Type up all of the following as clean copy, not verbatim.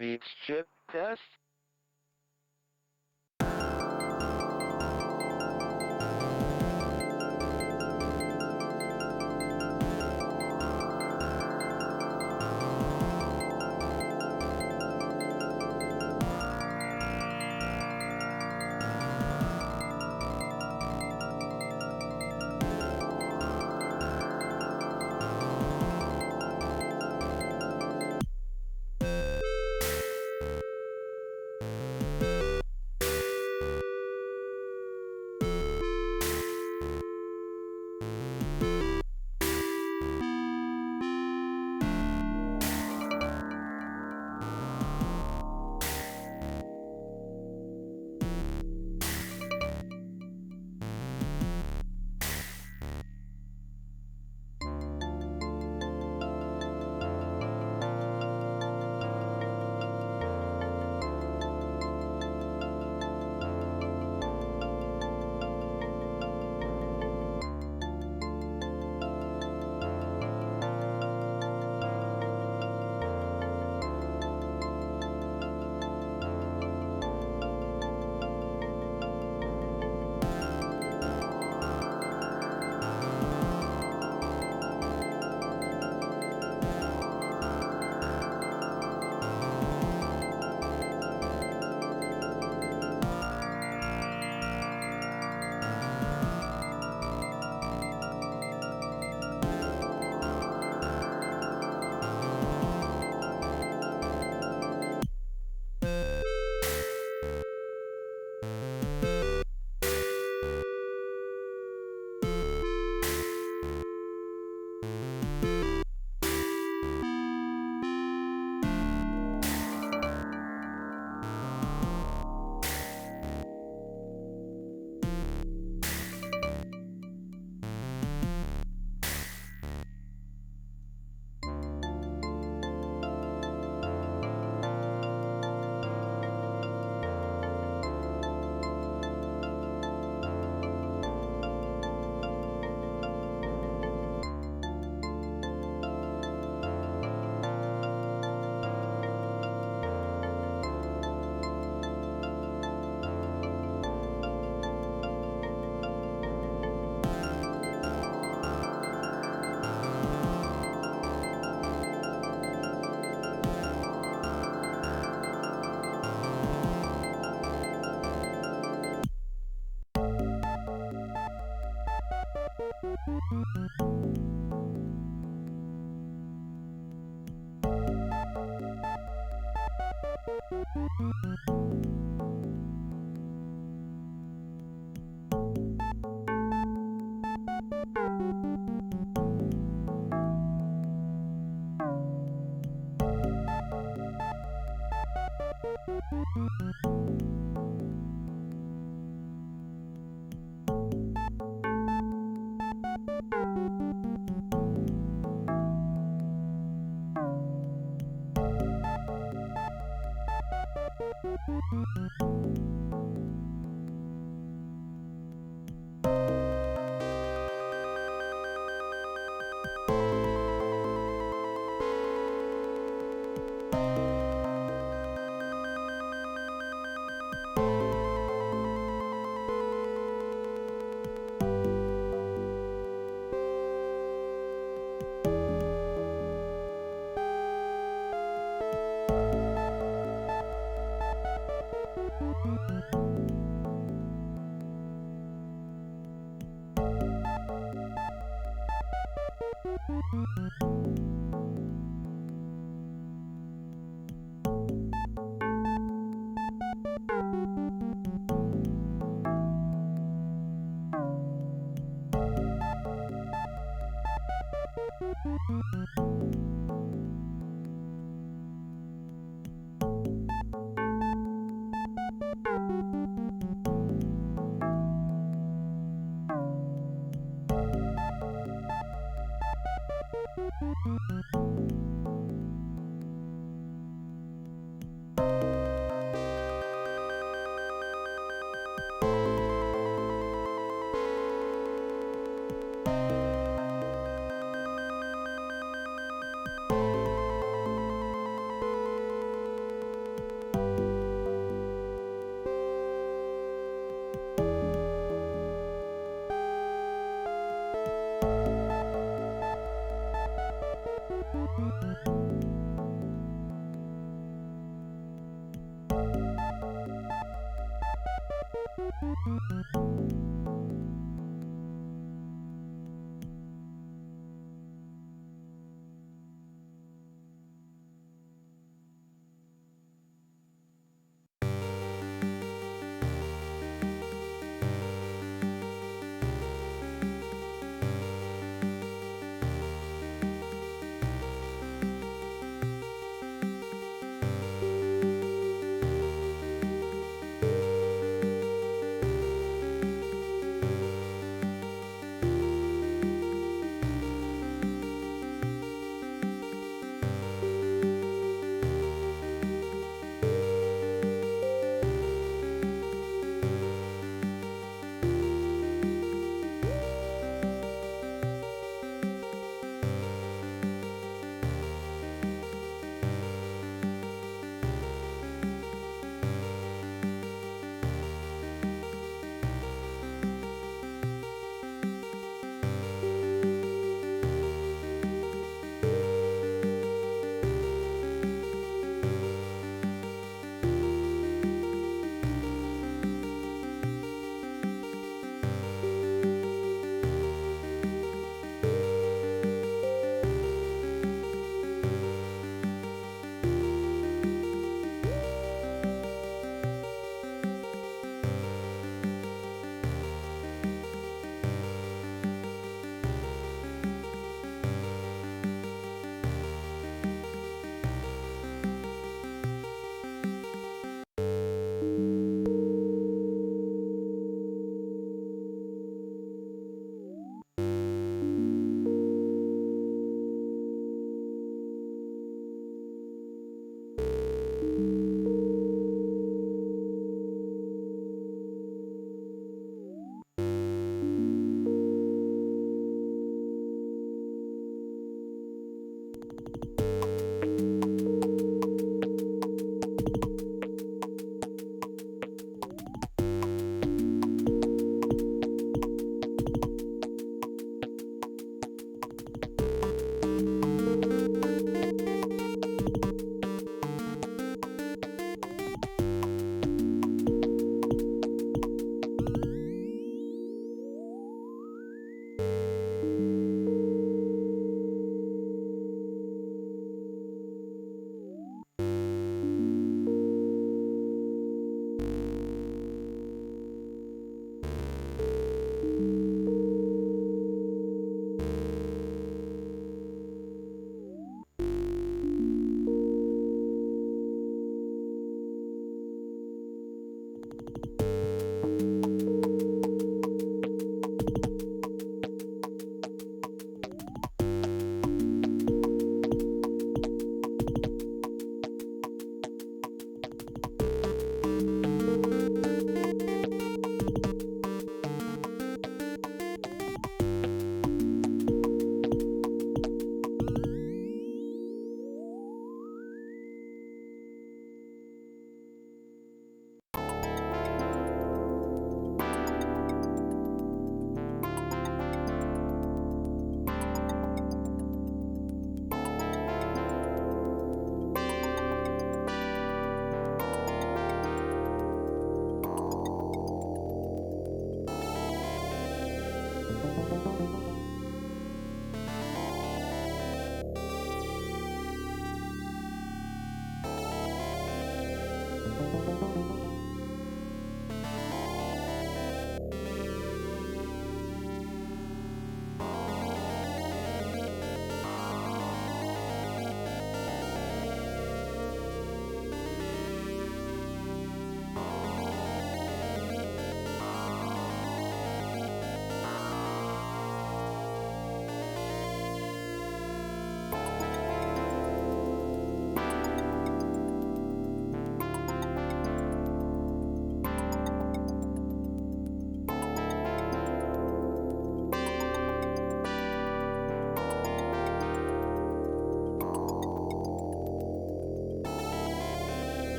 means chip test.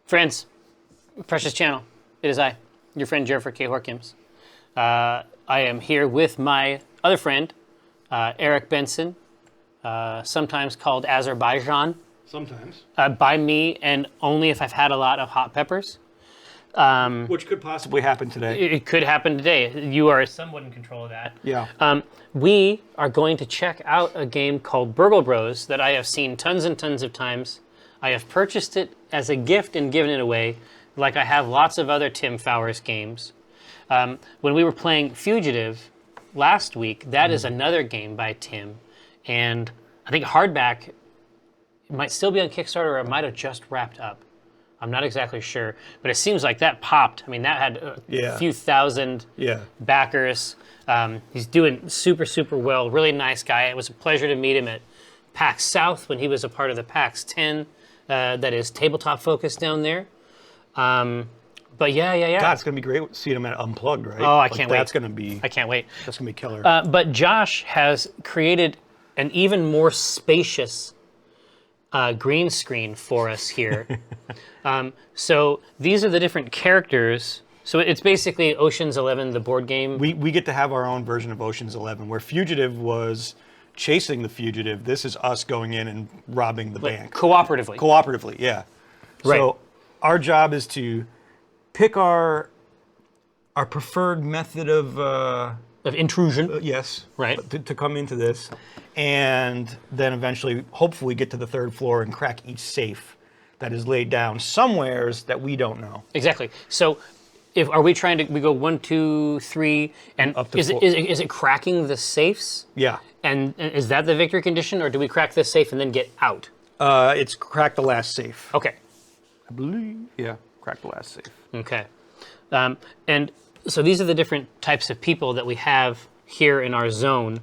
Friends, precious channel, it is I, your friend Jerford K. Horkins. I am here with my other friend, Eric Benson, sometimes called Azerbaijan. Sometimes. By me, and only if I've had a lot of hot peppers. Which could possibly happen today. It could happen today. You are somewhat in control of that. Yeah. We are going to check out a game called Burgle Bros that I have seen tons and tons of times. I have purchased it as a gift and given it away, like I have lots of other Tim Fowers games. When we were playing Fugitive last week, that is another game by Tim, and I think hardback, it might still be on Kickstarter, or it might have just wrapped up. I'm not exactly sure, but it seems like that popped. I mean, that had a few thousand backers. He's doing super, super well. Really nice guy. It was a pleasure to meet him at PAX South when he was a part of the PAX 10, that is tabletop focused down there. But yeah. God, it's going to be great seeing him at Unplugged, right? Oh, I can't wait. That's going to be... I can't wait. That's going to be killer. But Josh has created an even more spacious green screen for us here. So these are the different characters. So it's basically Ocean's 11, the board game. We get to have our own version of Ocean's 11, where Fugitive was chasing the fugitive. This is us going in and robbing the bank. Cooperatively. Cooperatively, yeah. Right. So our job is to pick our preferred method of intrusion. yes, Right. to come into this, and then eventually, hopefully, get to the third floor and crack each safe that is laid down somewheres that we don't know. Exactly. So, are we trying to? We go 1, 2, 3, and Up to is four. it cracking the safes? Yeah, And is that the victory condition, or do we crack this safe and then get out? it's crack the last safe. Okay. I believe. Yeah, crack the last safe. Okay. And so these are the different types of people that we have here in our zone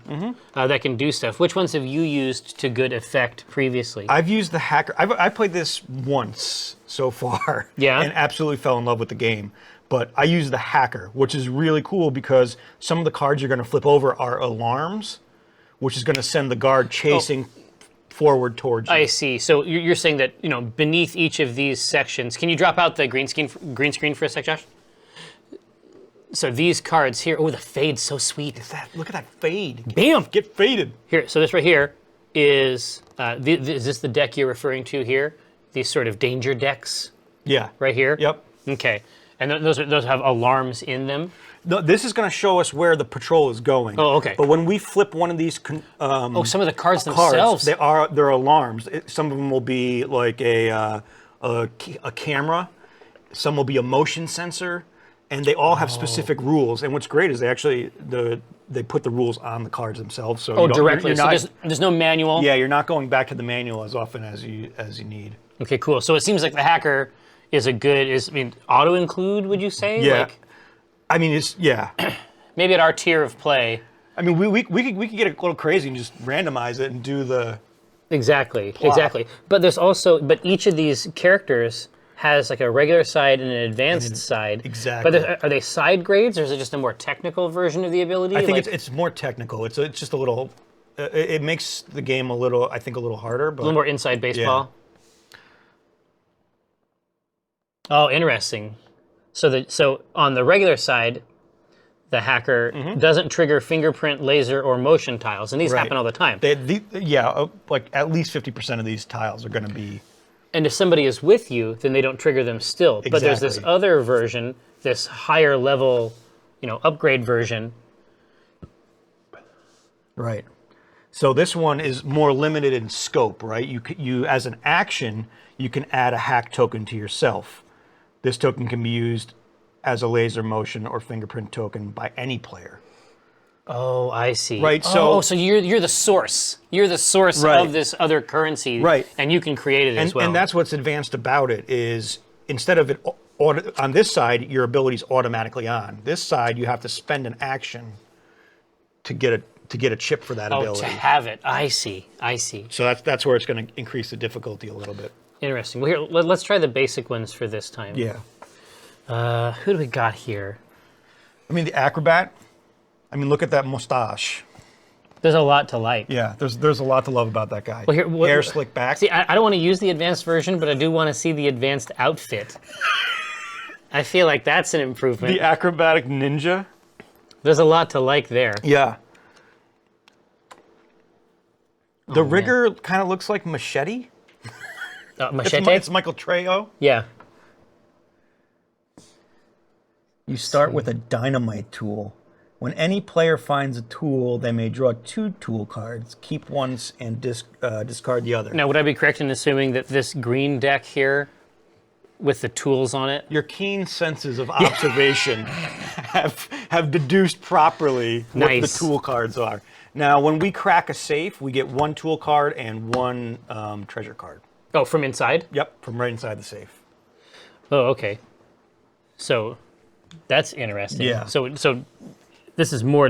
that can do stuff. Which ones have you used to good effect previously? I've used the hacker. I played this once so far. Yeah. And absolutely fell in love with the game. But I use the hacker, which is really cool because some of the cards you're going to flip over are alarms, which is going to send the guard chasing forward towards you. I see. So you're saying that, beneath each of these sections, can you drop out the green screen for a sec, Josh? So these cards here, oh, the fade's so sweet. Look at that fade. Bam! Get faded. Here, so this right here is this the deck you're referring to here? These sort of danger decks Yeah. right here? Yep. Okay. And those have alarms in them? No, this is going to show us where the patrol is going. Oh, okay. But when we flip one of these Some of the cards themselves. they're alarms. Some of them will be like a camera. Some will be a motion sensor, and they all have specific rules. And what's great is they put the rules on the cards themselves. So directly. You're So not, there's no manual. yeah, you're not going back to the manual as often as you need. Okay, cool. So it seems like the hacker is auto include, would you say? Yeah. Like, I mean, yeah. maybe at our tier of play. I mean, we could get a little crazy and just randomize it and do the... Exactly. plot. But each of these characters has like a regular side and an advanced side. Exactly. But are they side grades, or is it just a more technical version of the ability? I think it's more technical. It's just a little... it makes the game a little harder. But a little more inside baseball. Oh, interesting. So on the regular side, the hacker doesn't trigger fingerprint, laser, or motion tiles, and these happen all the time. Like at least 50% of these tiles are going to be... And if somebody is with you, then they don't trigger them still. But there's this Exactly. other version, this higher level, upgrade version. Right. So this one is more limited in scope, right? You as an action, you can add a hack token to yourself. This token can be used as a laser, motion, or fingerprint token by any player. Oh, I see. Right, So so- you're the source. You're the source Right. of this other currency. Right. And you can create it as well. And that's what's advanced about it is instead of it on this side, your ability's automatically on. This side, you have to spend an action to get a chip for that ability. To have it. I see. So that's where it's going to increase the difficulty a little bit. Interesting. Well, here, let's try the basic ones for this time. Yeah. Who do we got here? I mean, the acrobat. I mean, look at that mustache. There's a lot to like. Yeah, there's a lot to love about that guy. Well, here, Hair slick back. See, I don't want to use the advanced version, but I do want to see the advanced outfit. I feel like that's an improvement. The acrobatic ninja. There's a lot to like there. Yeah. The rigger kind of looks like Machete. Machete? It's Michael Trejo. Yeah. You start with a dynamite tool. When any player finds a tool, they may draw 2 tool cards, keep one, and discard the other. Now, would I be correct in assuming that this green deck here, with the tools on it? Your keen senses of observation have deduced properly what the tool cards are. Now, when we crack a safe, we get 1 tool card and 1 treasure card. Oh, from inside? Yep, from right inside the safe. Oh, okay. So, that's interesting. Yeah. So this is more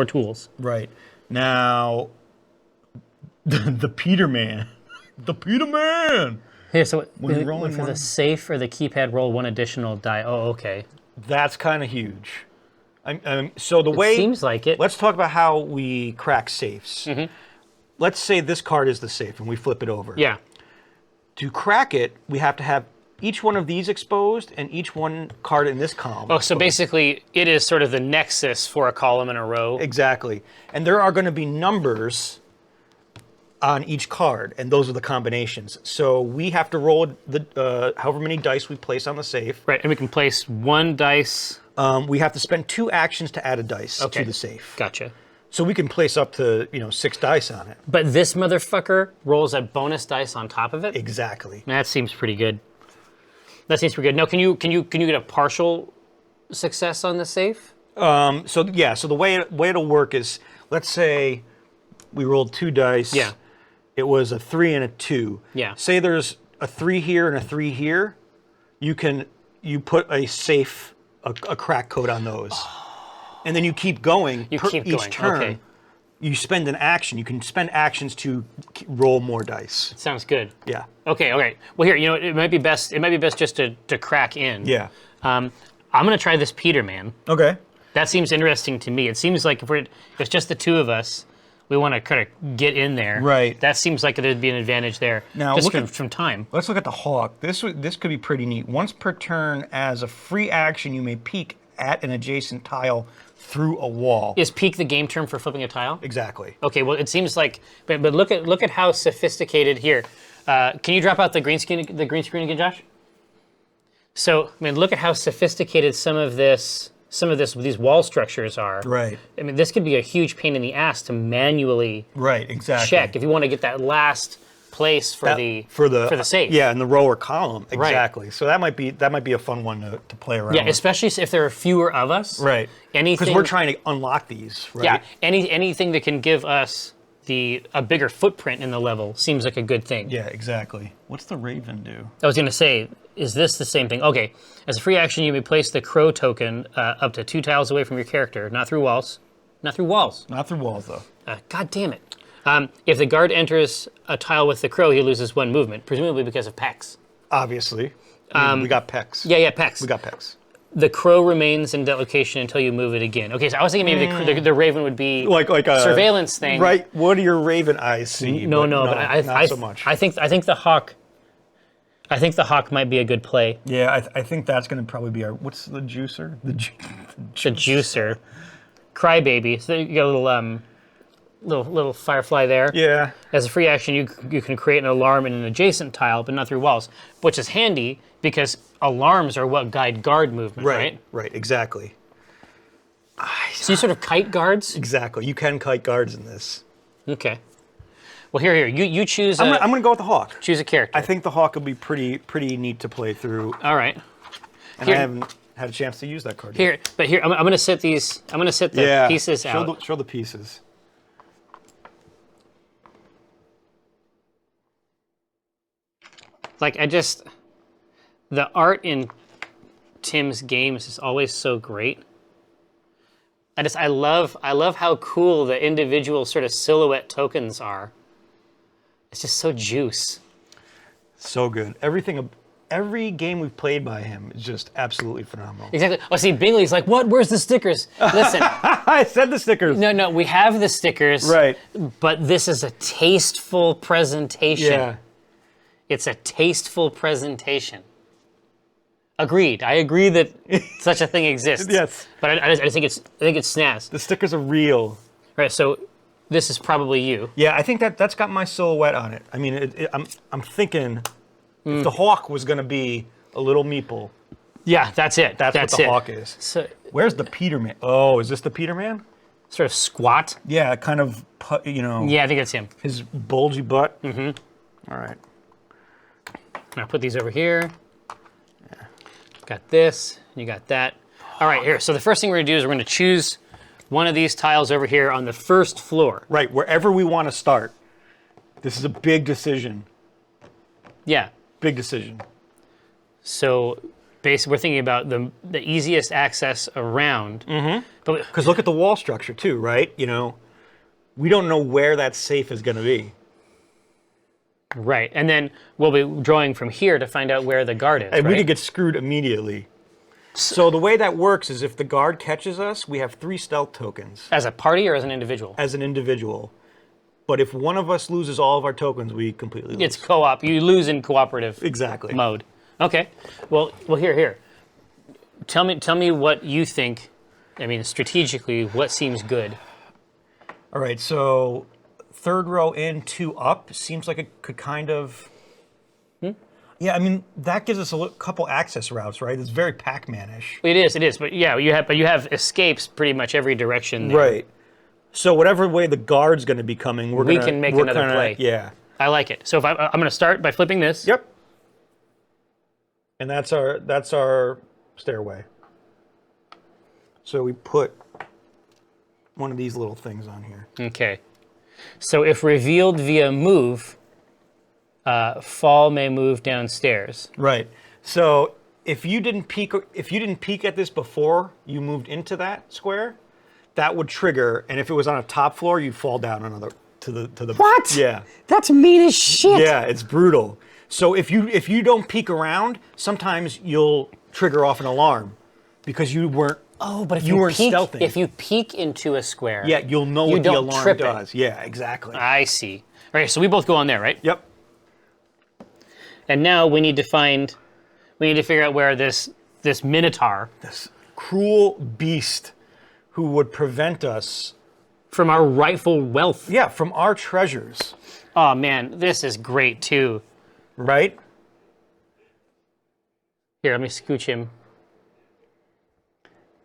tools. Right. Now, the Peterman. The Peterman! Here, so When you're rolling for one- the safe or the keypad, roll 1 additional die. Oh, okay. That's kind of huge. So the way... Seems like it. Let's talk about how we crack safes. Let's say this card is the safe and we flip it over. Yeah. To crack it, we have to have each one of these exposed and each one card in this column. Oh, so basically it is sort of the nexus for a column in a row. Exactly. And there are going to be numbers on each card, and those are the combinations. So we have to roll the however many dice we place on the safe. Right, and we can place 1 dice. We have to spend 2 actions to add a dice Okay. to the safe. Gotcha. So we can place up to 6 dice on it. But this motherfucker rolls a bonus dice on top of it? Exactly. That seems pretty good. That seems pretty good. Now, can you get a partial success on the safe? So the way it'll work is, let's say we rolled 2 dice. Yeah. It was a 3 and a 2. Yeah. Say there's a 3 here and a 3 here. You put a safe, a crack code on those. And then you keep going. Each turn. Okay. You spend an action. You can spend actions to roll more dice. Sounds good. Yeah. Okay, all right. Well, here, it might be best just to crack in. Yeah. I'm going to try this Peterman. Okay. That seems interesting to me. It seems like if it's just the 2 of us, we want to kind of get in there. Right. That seems like there'd be an advantage there. Now, just look from time. Let's look at the hawk. This could be pretty neat. Once per turn, as a free action, you may peek at an adjacent tile through a wall. Is peek the game term for flipping a tile? Exactly. Okay, well, it seems like, but look at how sophisticated here. Can you drop out the green screen again, Josh? So, I mean, look at how sophisticated some of these wall structures are. Right. I mean, this could be a huge pain in the ass to manually check if you want to get that last place for the safe. Yeah, in the row or column. Exactly. Right. So that might be a fun one to play around. Yeah, with. especially if there are fewer of us. Right. Anything, because we're trying to unlock these. Right? Yeah. Anything that can give us a bigger footprint in the level seems like a good thing. Yeah, exactly. What's the Raven do? I was going to say, is this the same thing? Okay. As a free action, you may place the crow token up to 2 tiles away from your character, not through walls. Not through walls. Not through walls, though. God damn it. If the guard enters a tile with the crow, he loses 1 movement, presumably because of pecs. Obviously. I mean, we got pecs. Yeah, pecs. We got pecs. The crow remains in that location until you move it again. Okay, so I was thinking maybe the raven would be like a surveillance thing. Right. What do your raven eyes see? No, but not so much. I think the hawk. I think the hawk might be a good play. Yeah, I think that's going to probably be our. What's the juicer? The juicer. Crybaby. So you got a little firefly there. Yeah. As a free action, you can create an alarm in an adjacent tile, but not through walls, which is handy because alarms are what guide guard movement, right? Right, exactly. So you sort of kite guards? Exactly. You can kite guards in this. Okay. Well, here. You choose. I'm going to go with the hawk. Choose a character. I think the hawk will be pretty neat to play through. All right. And I haven't had a chance to use that card yet. Here, I'm going to set these. I'm going to set the pieces out. Show the pieces. Like the art in Tim's games is always so great. I love how cool the individual sort of silhouette tokens are. It's just so juice. So good. Everything every game we've played by him is just absolutely phenomenal. Exactly. Oh, see, Bingley's like, what? Where's the stickers? Listen. I said the stickers. No, we have the stickers. Right. But this is a tasteful presentation. Yeah. It's a tasteful presentation. Agreed. I agree that such a thing exists. Yes. But I think it's snaz. The stickers are real. Right. So this is probably you. Yeah, I think that's got my silhouette on it. I mean, I'm thinking if the hawk was going to be a little meeple, Yeah, that's it. that's what the hawk is. So, Where's the Peterman? Oh, is this the Peterman? sort of squat. Yeah, kind of, Yeah, I think it's him. his bulgy butt. Mm-hmm. All right. I'll put these over here. Got this, you got that. All right, here. So the first thing we're gonna do is we're gonna choose one of these tiles over here on the first floor. Right, wherever we want to start. This is a big decision. Yeah. Big decision. So basically, we're thinking about the easiest access around. Mm-hmm. But Because look at the wall structure too, right? We don't know where that safe is going to be. right, and then we'll be drawing from here to find out where the guard is. And right? we could get screwed immediately. So the way that works is if the guard catches us, we have 3 stealth tokens As a party or as an individual? as an individual. But if one of us loses all of our tokens, we completely lose. It's co-op. You lose in cooperative Exactly. mode. Okay. Well, here. Tell me what you think. I mean, strategically, what seems good? All right, so 3rd row in, 2 up seems like it could kind of... Yeah, I mean, that gives us a couple access routes, right? It's very Pac-Man-ish. It is. But yeah, you have escapes pretty much every direction there. Right. So whatever way the guard's going to be coming, We can make another play. Yeah. I like it. So if I'm going to start by flipping this. Yep. And that's our stairway. So we put one of these little things on here. Okay. So if revealed via move, fall may move downstairs. Right. So if you didn't peek at this before you moved into that square, that would trigger, and if it was on a top floor, you'd fall down another to the What? Yeah. That's mean as shit. Yeah, it's brutal. So if you don't peek around, sometimes you'll trigger off an alarm because you weren't. Oh, but if You you weren't peek, stealthing. if you peek into a square, Yeah, you'll know You what the don't alarm trip it. does. Yeah, exactly. I see. All right, so we both go on there, right? Yep. And now we need to figure out where this minotaur This cruel beast who would prevent us, from our rightful wealth. yeah, from our treasures, Oh man, this is great too. right? Here, let me scooch him.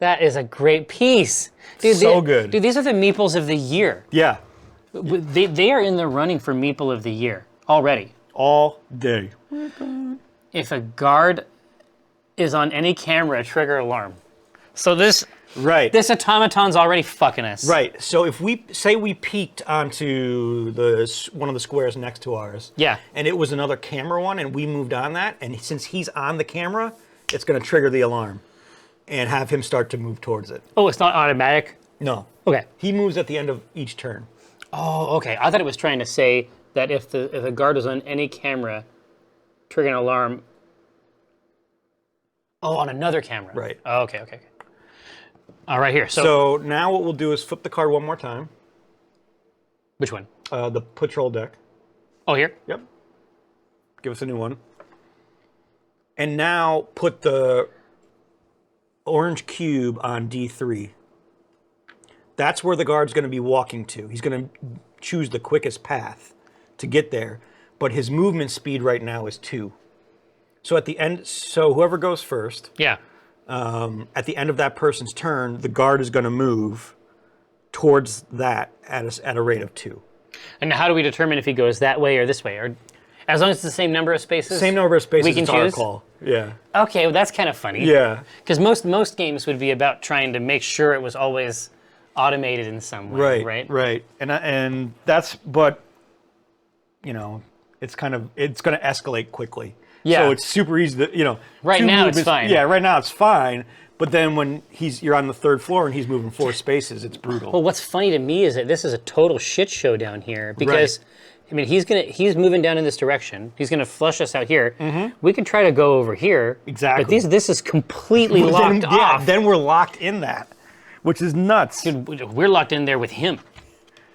That is a great piece. Dude, So good. Dude, these are the meeples of the year. Yeah, They are in the running for meeple of the year already. all day. If a guard is on any camera, trigger alarm. So this automaton's already fucking us. Right. So if we say we peeked onto one of the squares next to ours, Yeah. and it was another camera one, and we moved on that, and since he's on the camera, it's going to trigger the alarm and have him start to move towards it. Oh, it's not automatic? No. Okay. He moves at the end of each turn. Oh, okay. I thought it was trying to say that if the guard is on any camera, trigger an alarm. Oh, on another camera. Right. Oh, okay. All right, here. So now what we'll do is flip the card one more time. Which one? The patrol deck. Oh, here? Yep. Give us a new one. And now put the orange cube on D3. That's where the guard's going to be walking to. He's going to choose the quickest path to get there, but his movement speed right now is 2. So at the end, whoever goes first, Yeah. at the end of that person's turn, the guard is going to move towards that at a rate of 2. And how do we determine if he goes that way or this way? Or as long as it's the same number of spaces? Same number of spaces. We can it's our choose? call. Yeah. Okay, well, that's kind of funny. Yeah. Because most games would be about trying to make sure it was always automated in some way, right? Right. And that's, but it's going to escalate quickly. Yeah. So it's super easy to, Right two now it's movements- fine. Yeah, right now it's fine. But then when you're on the 3rd floor and he's moving 4 spaces, it's brutal. Well, what's funny to me is that this is a total shit show down here because I mean, he's moving down in this direction. He's gonna flush us out here. We could try to go over here. Exactly. But this is completely locked off. Yeah, then we're locked in that, which is nuts. Dude, we're locked in there with him.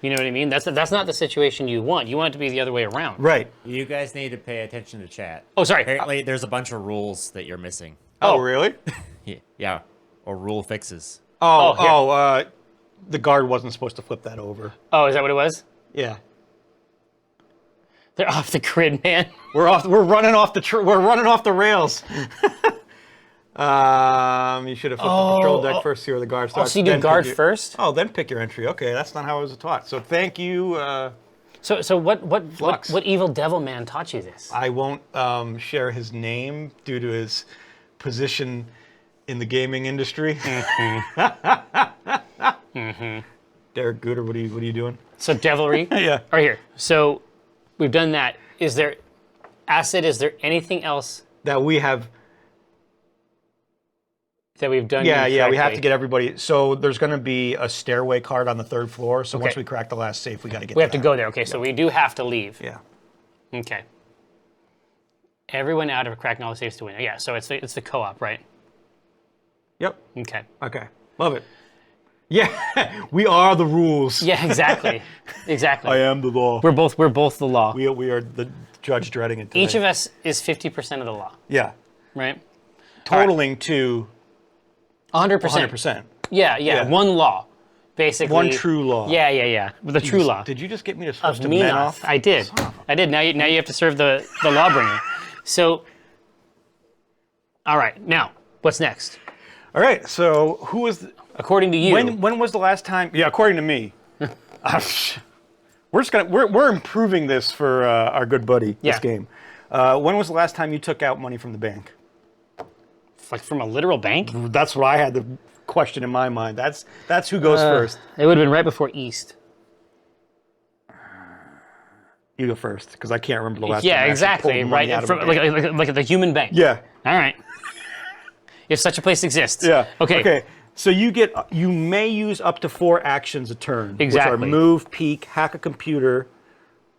You know what I mean? That's not the situation you want. You want it to be the other way around. Right. You guys need to pay attention to chat. Oh, sorry. Apparently, there's a bunch of rules that you're missing. Oh, really? Yeah, or rule fixes. The guard wasn't supposed to flip that over. Oh, is that what it was? Yeah. They're off the grid, man. We're running off the rails. You should have flipped the control deck first, see where the guard starts. So you do guard first? Oh, then pick your entry. Okay, that's not how I was taught. So thank you. So what evil devil man taught you this? I won't share his name due to his position in the gaming industry. Derek Gooder, what are you doing? So devilry. Yeah. Right here. So we've done that. Is there anything else That we have. that we've done? Yeah, we have incorrectly? to get everybody. So there's going to be a stairway card on the 3rd floor. So once Okay. we crack the last safe, we got to get. We have to go there. Okay, so we do have to leave. Yeah. Okay. Everyone out of cracking all the safes to win. Yeah. So it's the co-op, right? Yep. Okay. Okay. Love it. Yeah, we are the rules. Yeah. Exactly. Exactly. I am the law. We're both the law. We are the judge dreading it today. Each of us is 50% of the law, Yeah. right? Totaling to 100%. 100%. Yeah. One law, basically. One true law. Yeah. The true law. Did you just get me to switch Of to men Menoth. off? I did. Now you have to serve the lawbringer. So, all right. Now, what's next? All right. So who was? According to you, When was the last time? Yeah, according to me. We're improving this for our good buddy. Yeah. This game. When was the last time you took out money from the bank? like from a literal bank? That's what I had the question in my mind. That's who goes first. It would have been right before East. You go first, because I can't remember the last time. Yeah, I actually exactly. pulled money Right, out of from, a bank. like the human bank. Yeah. All right. If such a place exists. Yeah. Okay. Okay. So you may use up to 4 actions a turn. Exactly. Which are move, peek, hack a computer.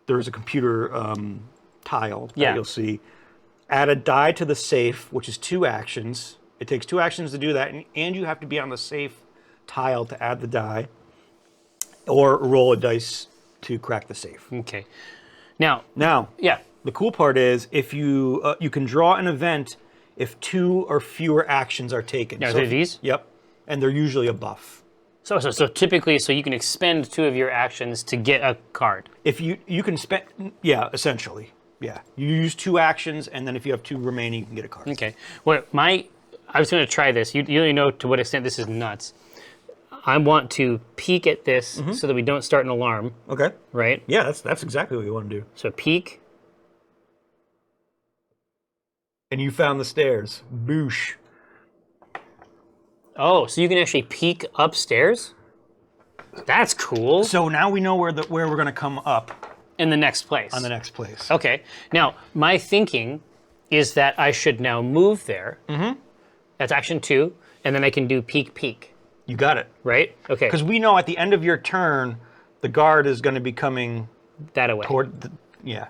There's a computer tile that you'll see. Add a die to the safe, which is 2 actions. It takes 2 actions to do that, and you have to be on the safe tile to add the die, or roll a dice to crack the safe. Okay. Now. Yeah. The cool part is if you can draw an event if 2 or fewer actions are taken. Now, are these? Yep, and they're usually a buff. So typically, you can expend 2 of your actions to get a card. If you can spend, yeah, essentially, yeah. You use 2 actions, and then if you have 2 remaining, you can get a card. Okay. I was going to try this. You really know to what extent this is nuts. I want to peek at this so that we don't start an alarm. Okay. Right? Yeah, that's exactly what you want to do. So peek. And you found the stairs. Boosh. Oh, so you can actually peek upstairs? That's cool. So now we know where we're going to come up In the next place. on the next place. Okay. Now, my thinking is that I should now move there. Mm-hmm. That's action 2, and then I can do peek. You got it. Right? Okay. Because we know at the end of your turn, the guard is going to be coming that away. toward the, yeah.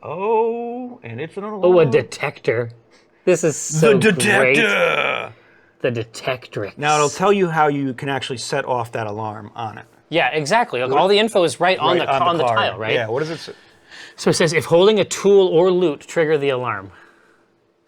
Oh, and it's an alarm. Oh, a detector. This is so The great. detector! The detectrix. Now it'll tell you how you can actually set off that alarm on it. Yeah, exactly. Look, all the info is right on the card. tile, right? Yeah, what does it say? So it says if holding a tool or loot, trigger the alarm.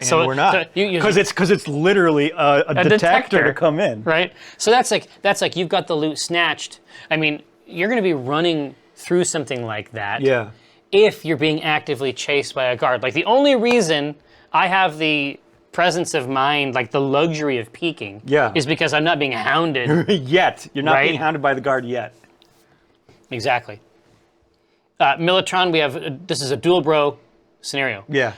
And we're not. Because it's literally a detector to come in. Right? So that's like you've got the loot snatched. I mean, you're going to be running through something like that. Yeah. If you're being actively chased by a guard. Like the only reason I have the presence of mind, like the luxury of peeking, is because I'm not being hounded. Yet. You're not Right? being hounded by the guard yet. Exactly. Militron, this is a dual bro scenario. Yeah.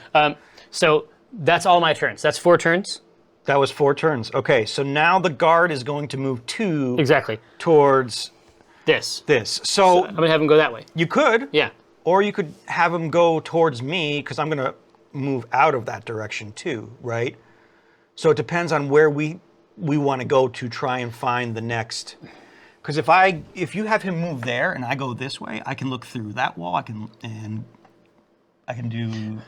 So that's all my turns. That's 4 turns. That was 4 turns. Okay, so now the guard is going to move 2 Exactly. towards This. this. So I'm going to have him go that way. you could. Yeah. Or you could have him go towards me, because I'm going to move out of that direction too, right? So it depends on where we want to go to try and find the next Because if you have him move there and I go this way, I can look through that wall. I can do.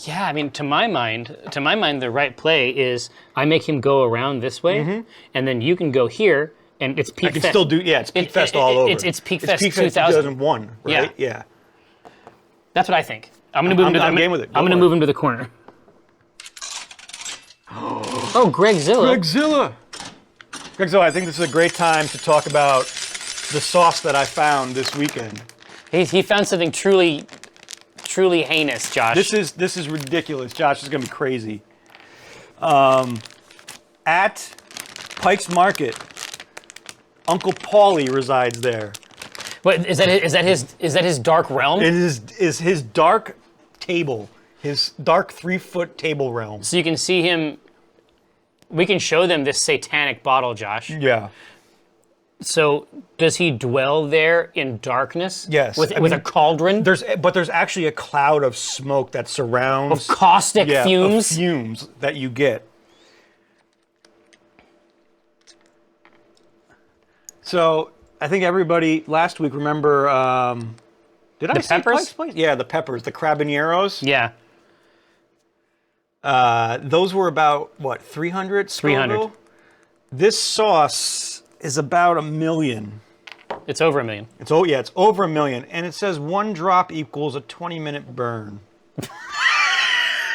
Yeah, I mean, to my mind, the right play is I make him go around this way, and then you can go here, and it's Peak I can Fest. still do. Yeah, it's Peak Fest all over. It's Peak Fest 2000. 2001, right? Yeah. That's what I think. I'm gonna move him to. I'm game with it. I'm gonna move him to the corner. Oh, Gregzilla. Gregzilla, I think this is a great time to talk about the sauce that I found this weekend. He found something truly heinous, Josh. This is ridiculous. Josh, this is gonna be crazy. At Pike's Market, Uncle Paulie resides there. But is that his dark realm? It is his dark table, his dark 3-foot table realm. So you can see him. We can show them this satanic bottle, Josh. Yeah. So does he dwell there in darkness? Yes. With a cauldron? There's actually a cloud of smoke that surrounds Of caustic fumes? Of fumes that you get. So I think everybody last week remember. Did I say peppers? Pike's Place? Yeah, the peppers, the crabineros. Yeah. Those were about what 300. 300. This sauce is about 1 million. It's over 1 million. It's over 1 million, and it says 1 drop equals a 20-minute burn. Well,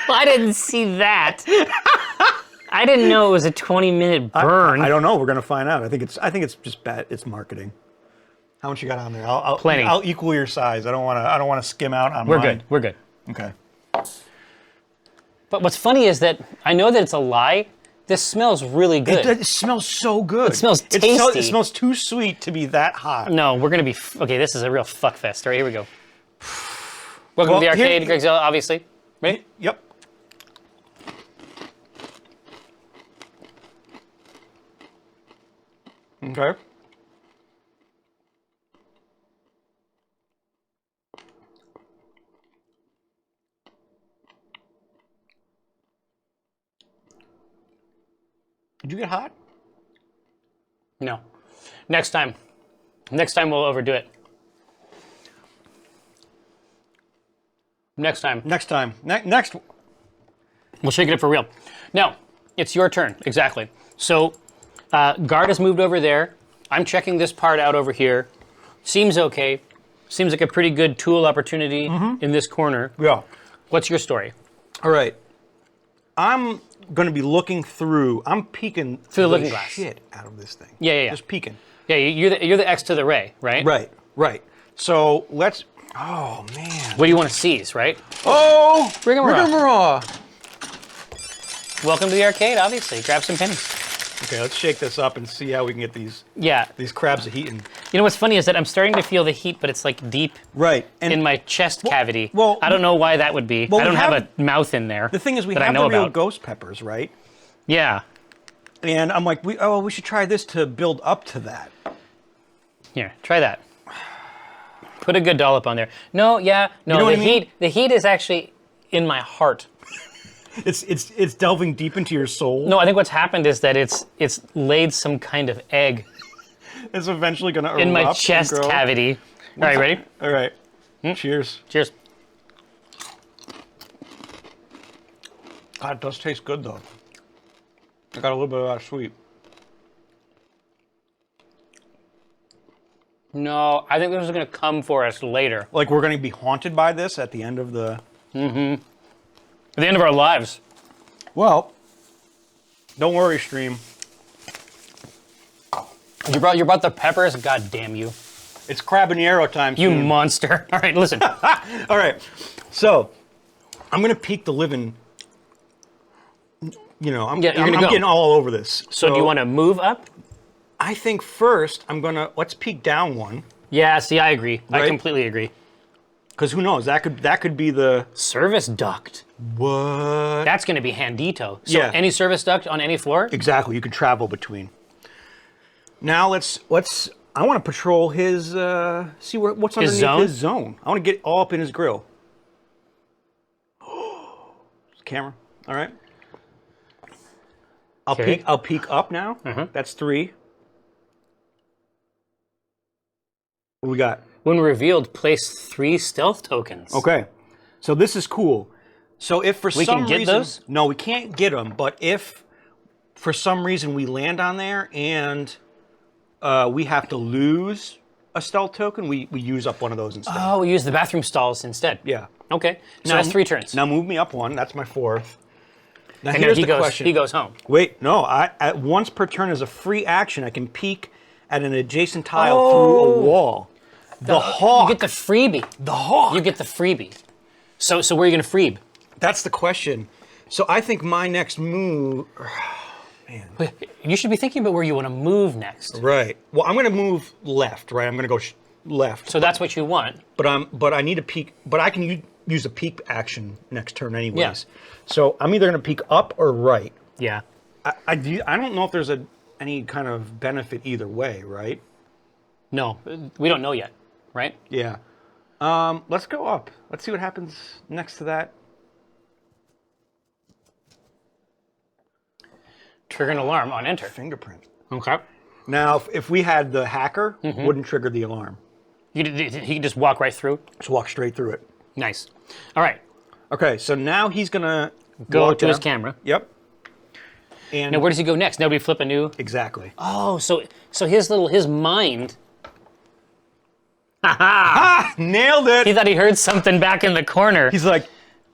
I didn't see that. I didn't know it was a 20-minute burn. I don't know. We're gonna find out. I think it's just bad. It's marketing. How much you got on there? Plenty. I'll equal your size. I don't want to skim out on We're mine. good. We're good. Okay. But what's funny is that I know that it's a lie. This smells really good. It smells so good. It smells tasty. It smells too sweet to be that hot. No, we're gonna be okay. This is a real fuck fest. All right, here we go. Welcome to the arcade, Gregzilla, obviously. Ready? Yep. Okay. Did you get hot? No. Next time. Next time we'll overdo it. Next time. Next time. Next. We'll shake it up for real. Now, it's your turn. Exactly. So, guard has moved over there. I'm checking this part out over here. Seems okay. Seems like a pretty good tool opportunity in this corner. Yeah. What's your story? All right. I'm going to be looking through. I'm peeking Through the looking glass. Shit out of this thing. Yeah. Just peeking. Yeah, you're the X to the Ray, right? Right. So let's. Oh man. What do you want to seize, right? Oh, Rigmarole. Welcome to the arcade, obviously. Grab some pennies. Okay, let's shake this up and see how we can get these crabs a heating. You know what's funny is that I'm starting to feel the heat, but it's like deep in my chest cavity. Well, I don't know why that would be. I don't have a mouth in there. The thing is, we that have I know the real about. ghost peppers, right? Yeah. And I'm like, we should try this to build up to that. Here, try that. Put a good dollop on there. No, You know what I mean? The heat is actually in my heart. It's delving deep into your soul. No, I think what's happened is that it's laid some kind of egg It's eventually going to erupt in my and chest grow. cavity. All right, ready? All right. Cheers. Cheers. God, it does taste good though. I got a little bit of that sweet. No, I think this is going to come for us later. Like we're going to be haunted by this at the end of the. At the end of our lives. Well, don't worry, stream. You brought the peppers? God damn you. It's Crabinero time. You soon. monster. All right, listen. All right. So, I'm going to peek the living. You know, I'm getting all over this. So do you want to move up? I think first let's peek down one. Yeah, see, I agree. I Right? completely agree. Because who knows? That could be the Service duct. what? That's going to be handito. So Yeah. any service duct on any floor? Exactly. You can travel between. Now let's. I want to patrol his. See what's underneath zone? his zone. I want to get all up in his grill. Camera. All right. I'll Okay. peek up now. That's 3. What we got? When revealed, place 3 stealth tokens. Okay. So this is cool. So if for We some can get reason... those? No, we can't get them. But if for some reason we land on there and we have to lose a stealth token, we use up one of those instead. Oh, we use the bathroom stalls instead. Yeah. Okay. So that's 3 turns. Now move me up one. That's my 4th. Now and here's he the goes, question. He goes home. Wait, no. At once per turn as a free action, I can peek at an adjacent tile through a wall. The hawk. You get the freebie. The hawk. You get the freebie. So where are you going to freeb? That's the question. So I think my next move... Man. You should be thinking about where you want to move next. Right. Well, I'm going to move left, right? I'm going to go left. So that's what you want. But I need a peek. But I can use a peek action next turn anyways. Yeah. So I'm either going to peek up or right. Yeah. I don't know if there's any kind of benefit either way, right? No, we don't know yet, right? Yeah. Let's go up. Let's see what happens next to that. Trigger an alarm on enter. Fingerprint. Okay. Now, if we had the hacker, wouldn't trigger the alarm. He can just walk right through. Just walk straight through it. Nice. All right. Okay, so now he's gonna Go walk to his down. camera. Yep. And Now where does he go next? Now we flip a new. exactly. Oh, so his mind. Ah, nailed it. He thought he heard something back in the corner. He's like,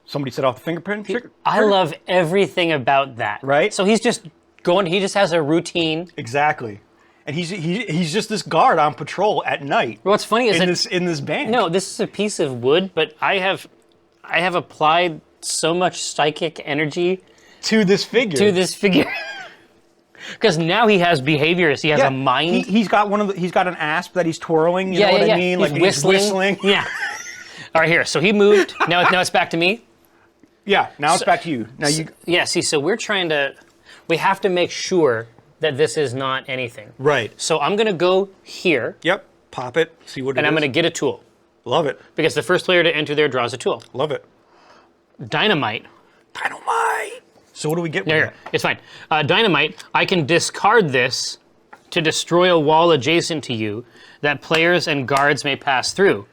somebody set off the fingerprint. I love everything about that. Right? So he's just going. He just has a routine. Exactly. And he's just this guard on patrol at night. What's funny is in this band. no, this is a piece of wood, but I have applied so much psychic energy to this figure. to this figure. Because now he has behaviors. He has a mind. He's got he's got an asp that he's twirling. You know what I mean? He's Like whistling. Yeah. All right, here. So he moved. Now it's back to me. Yeah. Now it's back to you. Now you. Yeah. See, so we have to make sure that this is not anything. Right. So I'm gonna go here, Yep. Pop it. See what it is. and I'm gonna get a tool Love it. because the first player to enter there draws a tool. Love it. Dynamite. Dynamite. So what do we get? Here, with here. It's fine. Dynamite. I can discard this to destroy a wall adjacent to you that players and guards may pass through.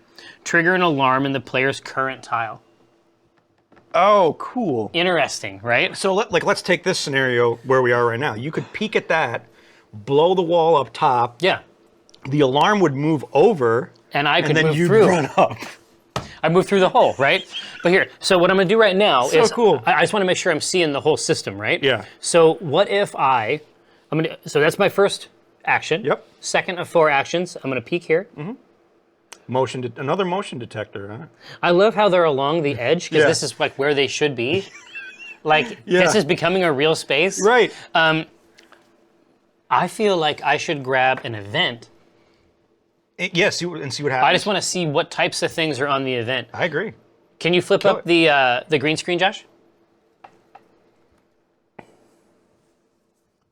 Trigger an alarm in the player's current tile. Oh, cool. Interesting, right? So let's take this scenario where we are right now. You could peek at that, blow the wall up top. Yeah. The alarm would move over, And I could and then move you'd through. run up. I moved through the hole, right? But here, so what I'm gonna do right now So is cool. I just want to make sure I'm seeing the whole system, right? Yeah. So what if so that's my first action. Yep. Second of 4 actions, I'm gonna peek here. Another motion detector, huh? I love how they're along the edge because Yeah. this is like where they should be. Like Yeah. this is becoming a real space. Right. I feel like I should grab an event. Yeah, see what happens. I just want to see what types of things are on the event. I agree. Can you flip up the green screen, Josh?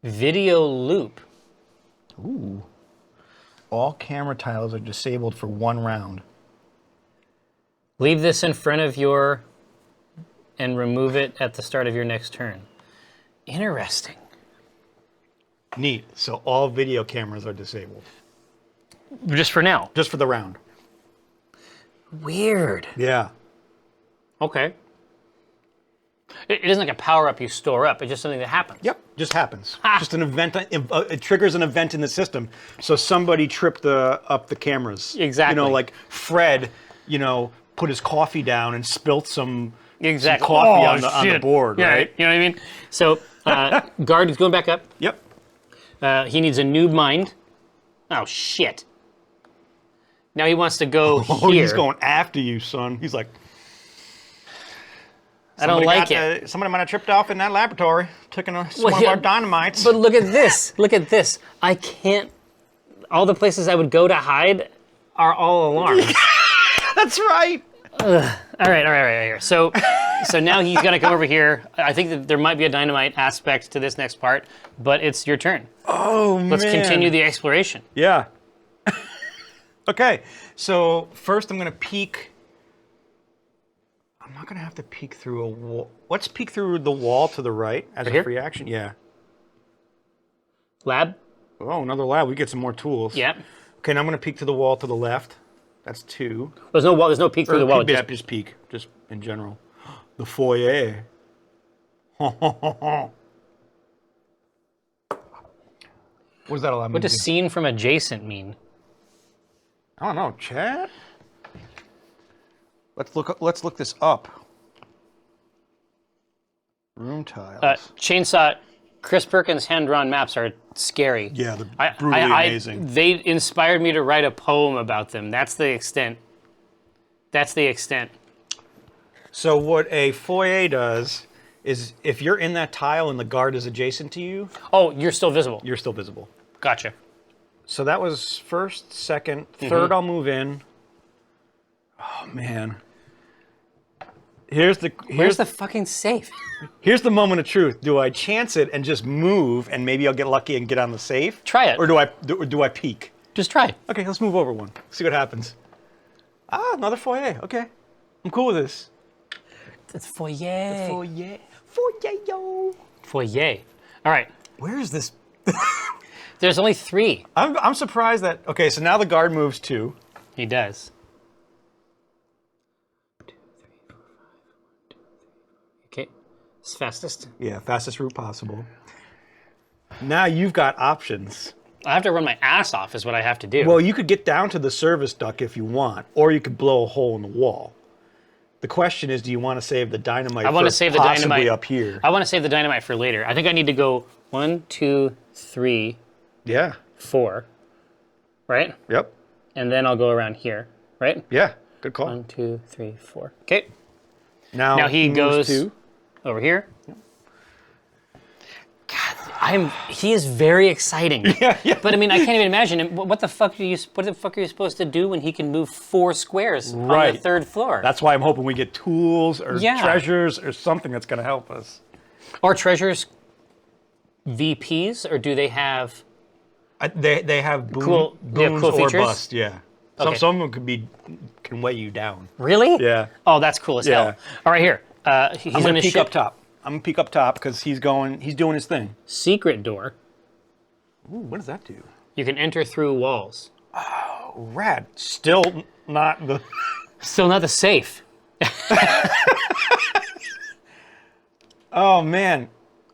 Video loop. Ooh. All camera tiles are disabled for 1 round. Leave this in front of and remove it at the start of your next turn. Interesting. Neat. So all video cameras are disabled. Just for now. Just for the round. Weird. Yeah. Okay. It isn't like a power up you store up. It's just something that happens. Yep. Just happens. Just an event. It triggers an event in the system. So somebody tripped up the cameras. Exactly. You know, like Fred, put his coffee down and spilt some Exactly. coffee Oh, on the shit. board, Yeah, right? You know what I mean? So, guard is going back up. Yep. He needs a new mind. Oh, shit. Now he wants to go Oh, here. he's going after you, son. He's like, I don't like it. Somebody might have tripped off in that laboratory, taking one Well, of yeah, our dynamites. But look at this. Look at this. I can't. All the places I would go to hide are all alarmed. That's right. All right. So now he's got to come over here. I think that there might be a dynamite aspect to this next part, but it's your turn. Oh, Let's continue the exploration. Yeah. Okay. So first I'm going to peek. I'm not going to have to peek through a wall. Let's peek through the wall to the right as Right a here? free action. Yeah. Lab? Oh, another lab. We get some more tools. Yep. Okay, now I'm going to peek to the wall to the left. That's 2. There's no wall. There's no peek through the wall. Yeah, just peek, just in general. The foyer. What does that allow me What to does do? seen from adjacent mean? I don't know, chat. Let's look this up. Room tiles. Chainsaw, Chris Perkins' hand-drawn maps are scary. Yeah, they're brutally amazing. They inspired me to write a poem about them. That's the extent. That's the extent. So what a foyer does is if you're in that tile and the guard is adjacent to you, Oh, you're still visible. you're still visible. Gotcha. So that was first, second, third I'll move in. Oh man. Where's the fucking safe? Here's the moment of truth. Do I chance it and just move and maybe I'll get lucky and get on the safe? Try it. Or do I peek? Just try. Okay, let's move over one. See what happens. Ah, another foyer. Okay. I'm cool with this. It's foyer. Foyer. Foyer, yo. Foyer. All right. Where is this? There's only 3. I'm surprised that. Okay, so now the guard moves 2. He does. 1, 2, 3, 4, 5. 1, 2, 3, 4. Okay. It's fastest. Yeah, fastest route possible. Now you've got options. I have to run my ass off is what I have to do. Well, you could get down to the service duct if you want, or you could blow a hole in the wall. The question is, do you want to save the dynamite I want to save the dynamite up here? I want to save the dynamite for later. I think I need to go 1, 2, 3, Yeah. 4. Right? Yep. And then I'll go around here. Right? Yeah. Good call. 1, 2, 3, 4. Okay. Now he moves goes 2. over here. God, he is very exciting. Yeah. But I mean, I can't even imagine. What the fuck are you supposed to do when he can move 4 squares on the Right. 3rd floor? That's why I'm hoping we get tools or Yeah. treasures or something that's going to help us. Are treasures VPs, or do they have? They have boons Cool or features? bust. Yeah. Okay. Some of them can weigh you down. Really? Yeah. Oh, that's cool as Yeah. hell. All right, here. He's I'm in going a to peek ship. up top. I'm going to peek up top because he's doing his thing. Secret door. Ooh, what does that do? You can enter through walls. Rad. Still not the. Still not the safe. Oh man.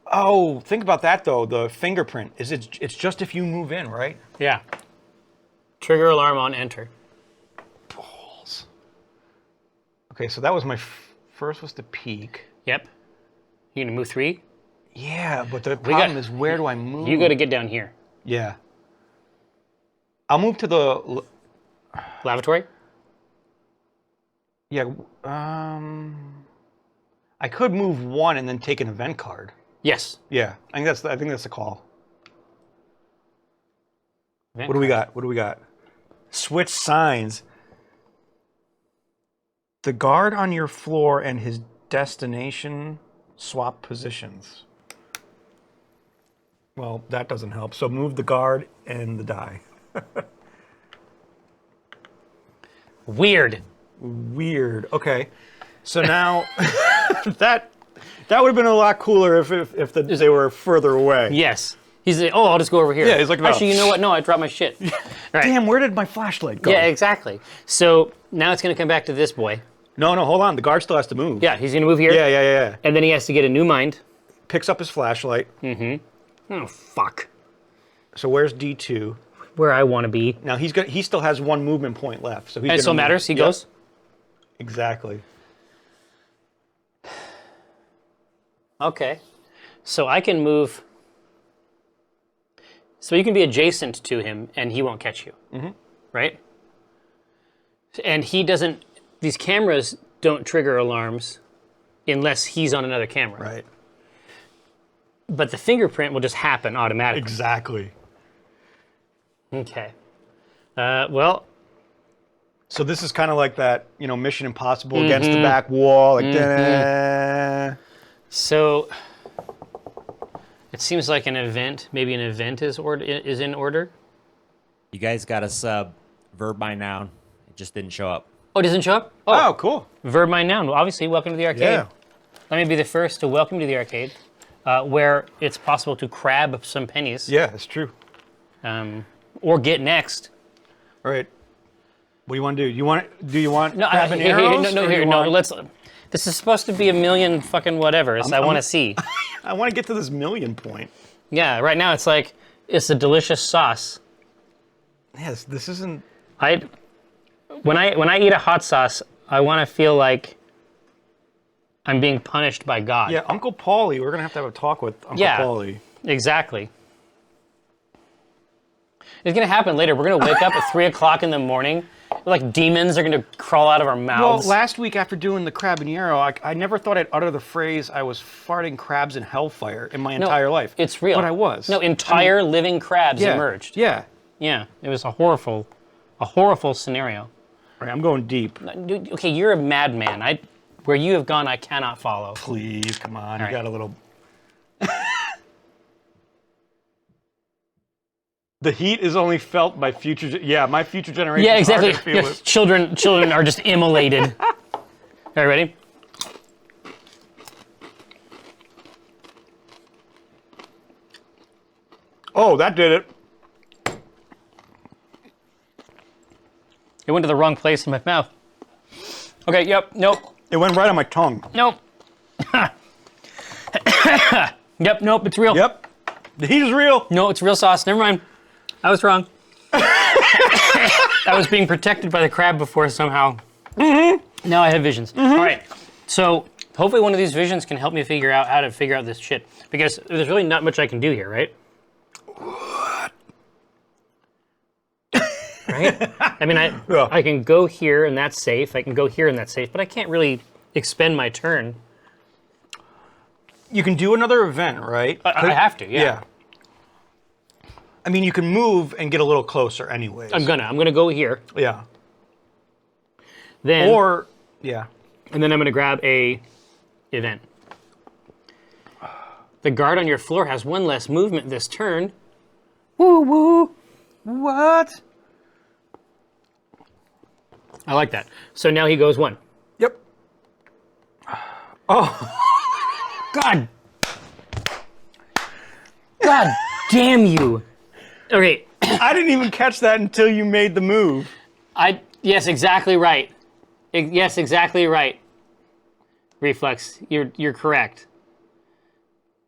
Oh, think about that though. The fingerprint it's just if you move in, right? Yeah. Trigger alarm on enter. Balls. Okay, so that was my first was the peek. Yep. You gonna move 3? Yeah, but the problem is where do I move? You got to get down here. Yeah. I'll move to the. Lavatory. Yeah. I could move 1 and then take an event card. Yes. Yeah, I think that's the call. Event What do we card. got? What do we got? Switch signs. The guard on your floor and his destination swap positions. Well, that doesn't help. So move the guard and the die. Weird. Weird. Okay. So now that would have been a lot cooler if they were further away. Yes. He's like, oh, I'll just go over here. Yeah, he's like, no. Actually, you know what? No, I dropped my shit. Right. Damn, where did my flashlight go? Yeah, exactly. So now it's going to come back to this boy. No, hold on. The guard still has to move. Yeah, he's going to move here. Yeah. And then he has to get a new mind. Picks up his flashlight. Oh, fuck. So where's D2? Where I want to be. Now he still has 1 movement point left. So he's And it gonna still move. matters. He Yep. goes. Exactly. Okay. So I can move. So you can be adjacent to him and he won't catch you. Right? And he doesn't. These cameras don't trigger alarms unless he's on another camera. Right. But the fingerprint will just happen automatically. Exactly. Okay. Well, So this is kind of like that, Mission Impossible against the back wall, like da-da. so it seems like an event. Maybe an event is in order. You guys got a sub, verb by noun. It just didn't show up. Oh, it doesn't show up? Oh, cool. Verb by noun. Well, obviously, welcome to the arcade. Yeah. Let me be the first to welcome you to the arcade, where it's possible to crab some pennies. Yeah, it's true. Or get next. All right. What do you want to do? Do you want No, crab and arrows? no, or here, you no. want- Let's. This is supposed to be a million fucking whatever. So I want to see. I want to get to this million point. Yeah, right now it's like it's a delicious sauce. Yes, this isn't. When I eat a hot sauce, I want to feel like I'm being punished by God. Yeah, Uncle Paulie. We're gonna have a talk with Uncle Yeah. Paulie. Exactly. It's gonna happen later. We're gonna wake up at 3 o'clock in the morning. Like demons are gonna crawl out of our Well, mouths. last week after doing the crabinero, I never thought I'd utter the phrase "I was farting crabs in hellfire" in my entire life. It's real. But I was. No, entire living crabs yeah, emerged. Yeah. Yeah, it was a horrible scenario. All right, I'm going deep. Dude, okay, you're a madman. Where you have gone, I cannot follow. Please, come on. You right. got a little. The heat is only felt by future. Yeah, my future generations. Yeah, exactly. Are gonna feel it. Children are just immolated. All right, ready? Oh, that did it. It went to the wrong place in my mouth. Okay, yep, nope, It went right on my tongue. nope. Yep, nope, it's real. Yep. The heat is real. No, it's real sauce. Never mind. I was wrong. I was being protected by the crab before somehow. Mm-hmm. Now I have visions. Mm-hmm. All right. So hopefully one of these visions can help me figure out how to figure out this shit. Because there's really not much I can do here, right? What? Right? I mean, I can go here and that's safe. I can go here and that's safe. But I can't really expend my turn. You can do another event, right? I have to, yeah. I mean, you can move and get a little closer anyways. I'm gonna go here. Yeah. Then Or, yeah. and then I'm gonna grab a event. The guard on your floor has one less movement this turn. Woo woo. What? I like that. So now he goes one. Yep. Oh. God. God damn you. Okay. I didn't even catch that until you made the move. Yes, exactly right. Yes, exactly right. Reflex, you're correct.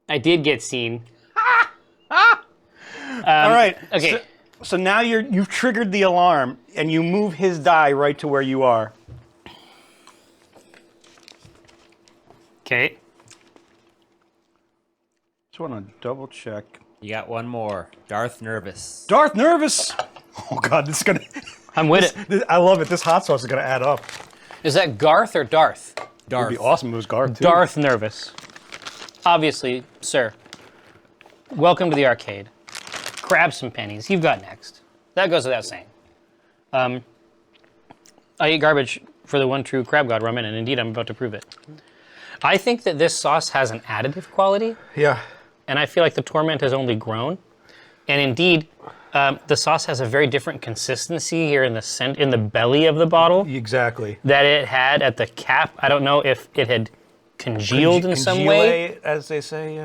I did get seen. All right. Okay. So now you've triggered the alarm and you move his die right to where you are. Okay. Just want to double check. You got one more. Darth Nervous. Darth Nervous. Oh God, this is gonna. I'm with it. I love it. This hot sauce is gonna add up. Is that Garth or Darth? Darth. It'd be awesome if it was Garth too. Darth Nervous. Obviously, sir. Welcome to the arcade. Grab some pennies. You've got next. That goes without saying. I eat garbage for the one true crab god ramen, and indeed I'm about to prove it. I think that this sauce has an additive quality, Yeah. and I feel like the torment has only grown. And indeed, the sauce has a very different consistency here in the belly of the bottle Exactly. that it had at the cap. I don't know if it had congealed in some way. Congealed, as they say.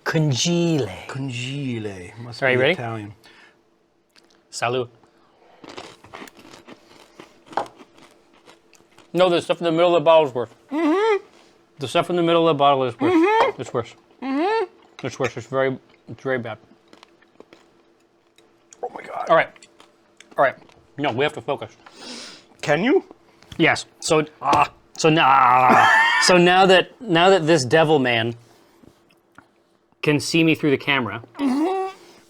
Congeale. Congeale. Must Are be you ready? Italian. Salud. No, the stuff in the middle of the bottle is worse. Mm-hmm. The stuff in the middle of the bottle is worse. Mm-hmm. It's worse. Mm-hmm. It's worse. It's very bad. Oh my God. All right. No, we have to focus. Can you? Yes. So now that this devil man can see me through the camera,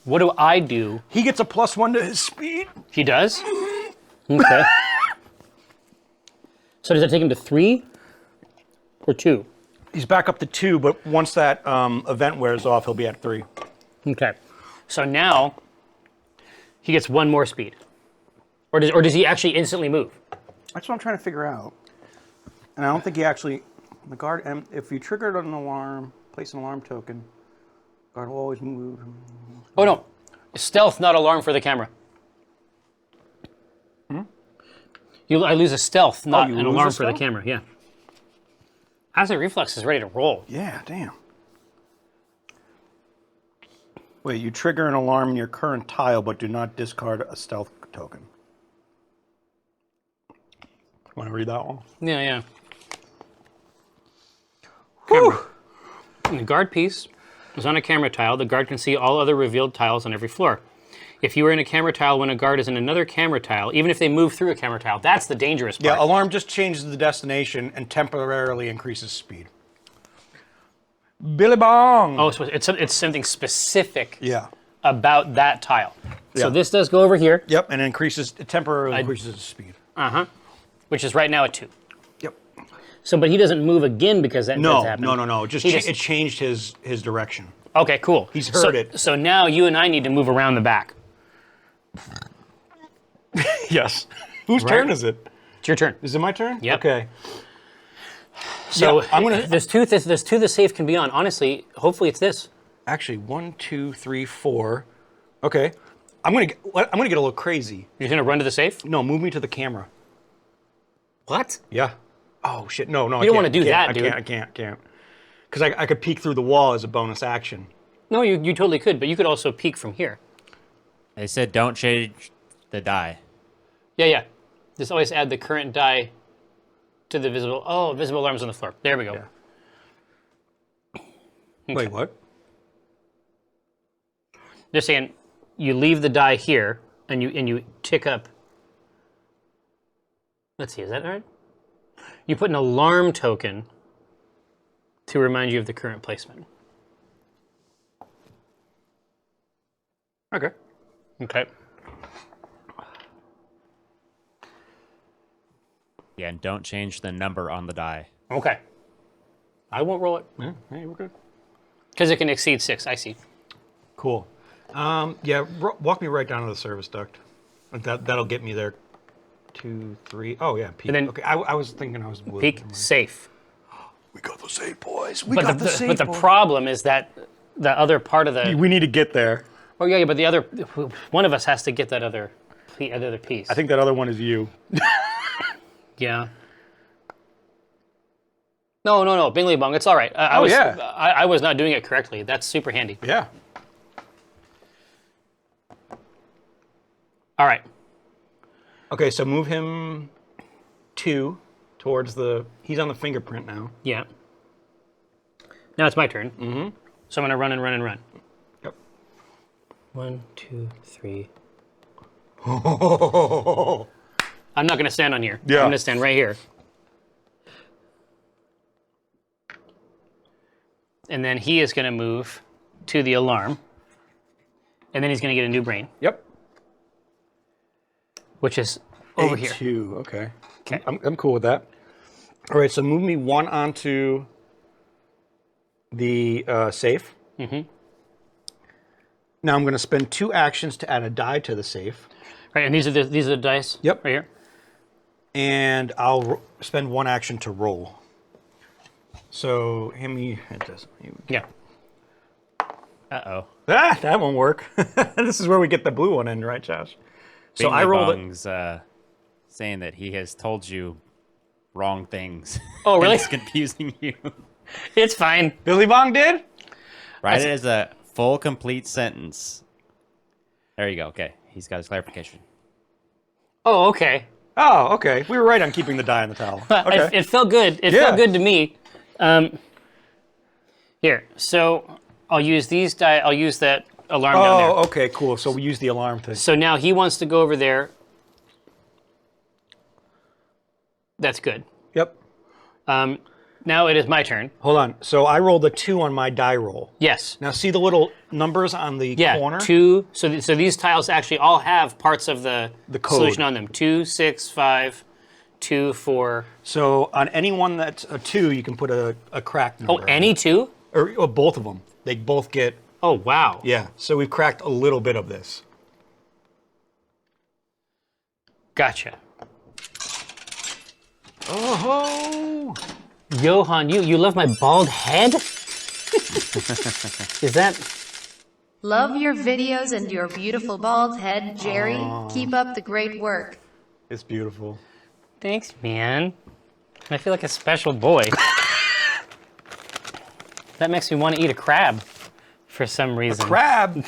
what do I do? He gets a +1 to his speed. He does? Okay. So does that take him to 3 or 2? He's back up to 2, but once that event wears off, he'll be at 3. Okay. So now he gets 1 more speed. Or does he actually instantly move? That's what I'm trying to figure out. And I don't think he actually, the guard, and if you triggered an alarm, place an alarm token, guard will always move. Oh no. Stealth, not alarm for the camera. I lose a stealth, not you an lose alarm a for the stealth? camera, yeah. Hazard Reflex is ready to roll. Yeah, damn. Wait, you trigger an alarm in your current tile, but do not discard a stealth token. Want to read that one? Yeah, yeah. Camera. The guard piece is on a camera tile. The guard can see all other revealed tiles on every floor. If you are in a camera tile when a guard is in another camera tile, even if they move through a camera tile, that's the dangerous part. Yeah, alarm just changes the destination and temporarily increases speed. Billy Bong! Oh, so it's something specific Yeah. about that tile. So Yeah. this does go over here. Yep, and it temporarily increases the speed. Which is right now at 2. Yep. So, but he doesn't move again because that's happened. No. It changed his direction. Okay, cool. He's heard it. So now you and I need to move around the back. Yes. Whose turn is it? It's your turn. Is it my turn? Yep. Okay. So Yeah, I'm gonna. there's two the safe can be on. Honestly, hopefully it's this. Actually, 1, 2, 3, 4. Okay. I'm gonna get a little crazy. You're gonna run to the safe? No, move me to the camera. What? Yeah. Oh shit! No, You don't wanna do that, dude. I can't. Because I could peek through the wall as a bonus action. No, you totally could, but you could also peek from here. They said don't change the die. Yeah. Just always add the current die to the visible. Oh, visible alarms on the floor. There we go. Yeah. Wait, what? They're saying you leave the die here and you tick up. Let's see, is that right? You put an alarm token to remind you of the current placement. Okay. Okay. Yeah, and don't change the number on the die. Okay. I won't roll it Yeah. Hey, we're good. because it can exceed 6. I see. Cool. Yeah. Walk me right down to the service duct. That'll get me there. 2, 3. Oh yeah. Peek. And then- okay. I was thinking I was. Peek safe. We got the safe, boys. But the problem is that the other part of the. We need to get there. Oh yeah, but the other one of us has to get that other piece. I think that other one is you. Yeah. No, Bingly Bong. It's all right. I was not doing it correctly. That's super handy. Yeah. All right. Okay, so move him 2 towards the. He's on the fingerprint now. Yeah. Now it's my turn. Mm-hmm. So I'm gonna run and run and run. Yep. 1, 2, 3. Oh. I'm not gonna stand on here. Yeah. I'm gonna stand right here. And then he is gonna move to the alarm. And then he's gonna get a new brain, Yep. which is over here. A2. Okay. Okay. I'm cool with that. All right, so move me 1 onto the safe. Mm-hmm. Now I'm going to spend 2 actions to add a die to the safe. Right, and these are the dice. Yep. Right here. And I'll spend 1 action to roll. So hand me it does. Yeah. Uh-oh. Ah, that won't work. This is where we get the blue one in, right, Josh? So I rolled it. Bong's, saying that he has told you wrong things. Oh, really? It's confusing you. It's fine. Billy Bong did? Write it as a full, complete sentence. There you go. Okay. He's got his clarification. Oh, okay. Oh, okay. We were right on keeping the die on the towel. Okay. It felt good. It felt good to me. Here, so I'll use these die. I'll use that alarm down there. Oh, okay, cool. So we use the alarm thing. So now he wants to go over there. That's good. Yep. Now it is my turn. Hold on. So I rolled a 2 on my die roll. Yes. Now see the little numbers on the Yeah. corner? 2. So these tiles actually all have parts of the code. solution on them. 2, 6, 5, 2, 4. So on any one that's a 2, you can put a crack number. Oh, any 2? Or both of them. They both get. Oh, wow. Yeah. So we've cracked a little bit of this. Gotcha. Oh. Johan, you love my bald head? Is that... Love your videos and your beautiful bald head, Jerry. Keep up the great work. It's beautiful. Thanks, man. I feel like a special boy. That makes me want to eat a crab. for some reason. Crab,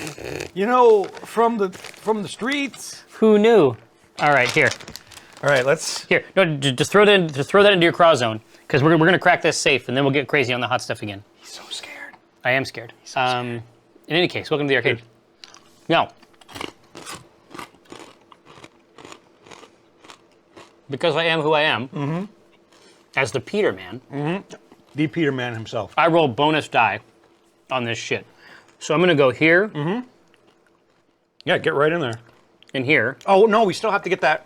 you know, from the streets. Who knew? All right, here. All right, let's. Here, no, just throw that in, just throw that into your craw zone, because we're gonna crack this safe, and then we'll get crazy on the hot stuff again. He's so scared. I am scared. In any case, welcome to the arcade. Now, because I am who I am, as the Peter Man, The Peter Man himself. I roll bonus die on this shit. So I'm gonna go here, Yeah, get right in there. and here. Oh no, we still have to get that.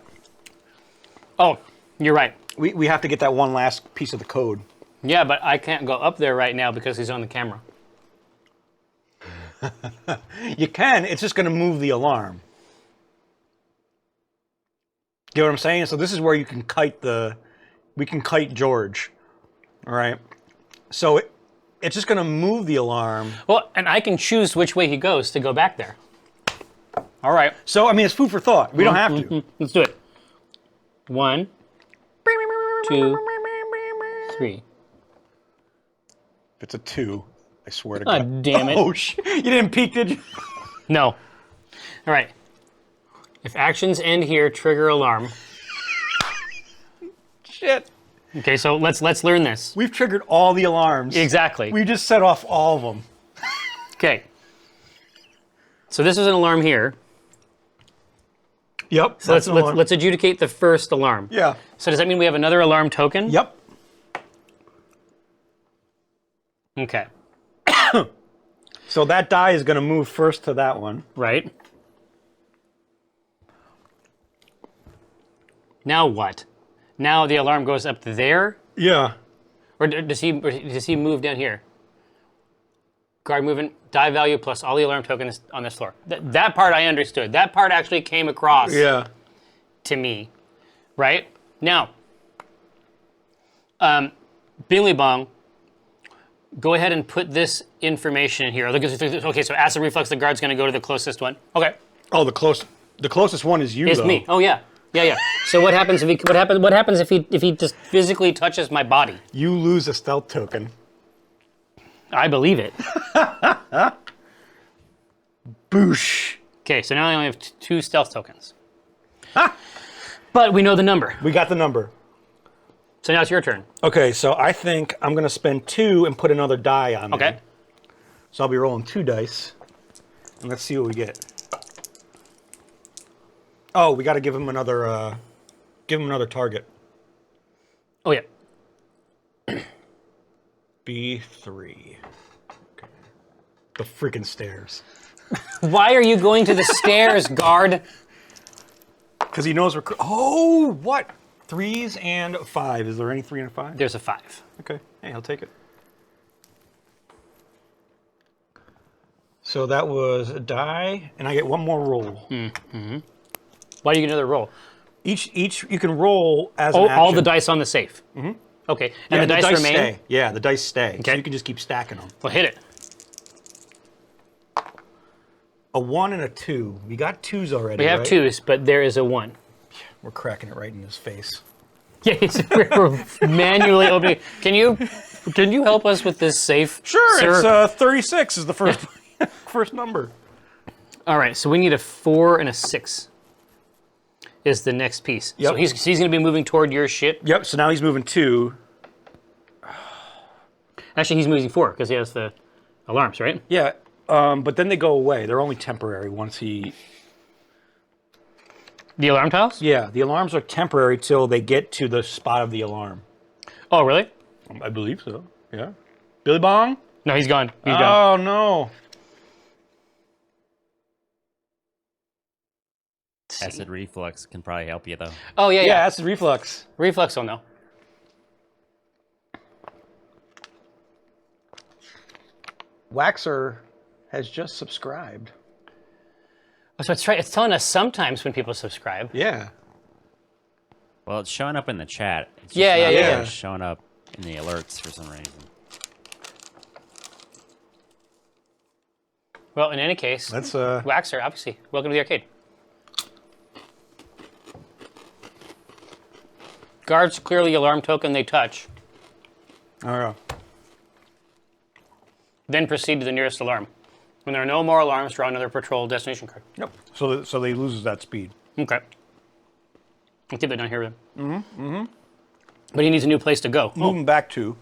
Oh, you're right. We have to get that one last piece of the code. Yeah, but I can't go up there right now because he's on the camera. You can. It's just going to move the alarm. Get what I'm saying? So this is where you can kite we can kite George. All right. So it's just going to move the alarm. Well, and I can choose which way he goes to go back there. All right. So I mean, it's food for thought. We don't have to. Let's do it. 1, 2, 3. If it's a 2, I swear to Ah, God. damn it. Oh shit! You didn't peek, did you? No. All right. If actions end here, trigger alarm. Shit. Okay, so let's learn this. We've triggered all the alarms. Exactly. We just set off all of them. Okay. So this is an alarm here. Yep. So let's adjudicate the first alarm. Yeah. So does that mean we have another alarm token? Yep. Okay. So that die is going to move first to that one. Right. Now what? Now the alarm goes up there, Yeah. or does he move down here? Guard movement, die value plus all the alarm tokens on this floor. That part I understood. That part actually came across Yeah. to me, right? Now, Billy Bong, go ahead and put this information in here. Okay, so acid reflux, the guard's going to go to the closest one. Okay, Oh, the closest one is you. it's though. me. Oh yeah, yeah. So what happens if he just physically touches my body? You lose a stealth token. I believe it. Boosh. Okay, so now I only have 2 stealth tokens. But we know the number. We got the number. So now it's your turn. Okay, so I think I'm going to spend 2 and put another die on there. Okay. So I'll be rolling 2 dice. And let's see what we get. Oh, we got to give him another target. Oh yeah. B3. Okay. The freaking stairs. Why are you going to the stairs, guard? Because he knows we're... Oh, what? 3s and 5. Is there any 3 and a 5? There's a 5. Okay. Hey, I'll take it. So that was a die, and I get one more roll. Why do you get another roll? Each you can roll as an action. All the dice on the safe. Mm-hmm. Okay, and Yeah, the dice remain. stay. Yeah, the dice stay. So Okay. you can just keep stacking them. Well, hit it. A 1 and a 2. We got 2s already. We have right? 2s, but there is a 1. We're cracking it right in his face. Yeah, we're manually opening. Can you help us with this safe? Sure, sir? it's 36 is the first first number. All right, so we need a 4 and a 6. Is the next piece. Yep. So he's going to be moving toward your shit. Yep. So now he's moving 2. Actually, he's moving 4 because he has the alarms, right? Yeah. But then they go away. They're only temporary once he. The alarm tiles? Yeah, the alarms are temporary till they get to the spot of the alarm. Oh, really? I believe so. Yeah. Billy Bong? No, he's gone. He's gone. Oh no. Acid reflux can probably help you though. Oh, yeah. Yeah, that's the reflux. Reflex will know. Waxer has just subscribed. Oh, so it's right. It's telling us sometimes when people subscribe. Yeah. Well, it's showing up in the chat. It's just Yeah, not yeah. showing up in the alerts for some reason. Well, in any case, That's Waxer, obviously. Welcome to the arcade. Guards clearly alarm token they touch, all right. then proceed to the nearest alarm. When there are no more alarms, draw another patrol destination card. Yep. So they loses that speed. Okay. I'll keep that down here then. But he needs a new place to go. Moving back to.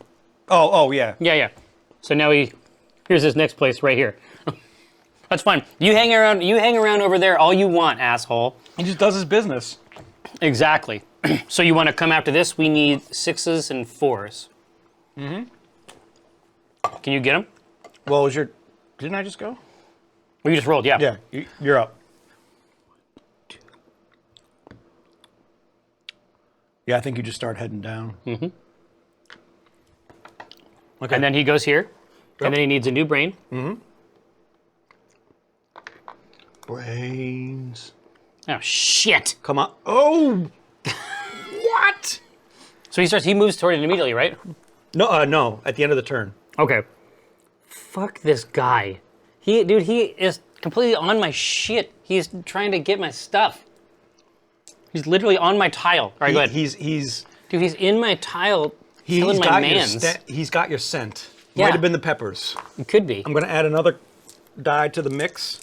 Oh, yeah. Yeah. So now here's his next place right here. That's fine. You hang around over there all you want, asshole. He just does his business. Exactly. So you want to come after this? We need 6s and 4s. Mm-hmm. Can you get them? Well, didn't I just go? Well, you just rolled, yeah. Yeah, you're up. Yeah, I think you just start heading down. Mm-hmm. Okay. And then he goes here, Yep. and then he needs a new brain. Mm-hmm. Brains. Oh, shit. Come on. Oh! What? So he moves toward it immediately, right? No, at the end of the turn. Okay. Fuck this guy. He is completely on my shit. He's trying to get my stuff. He's literally on my tile. All right, go ahead. He's Dude, he's in my tile, killing my got mans. he's got your scent. Yeah. Might have been the peppers. It could be. I'm going to add another die to the mix.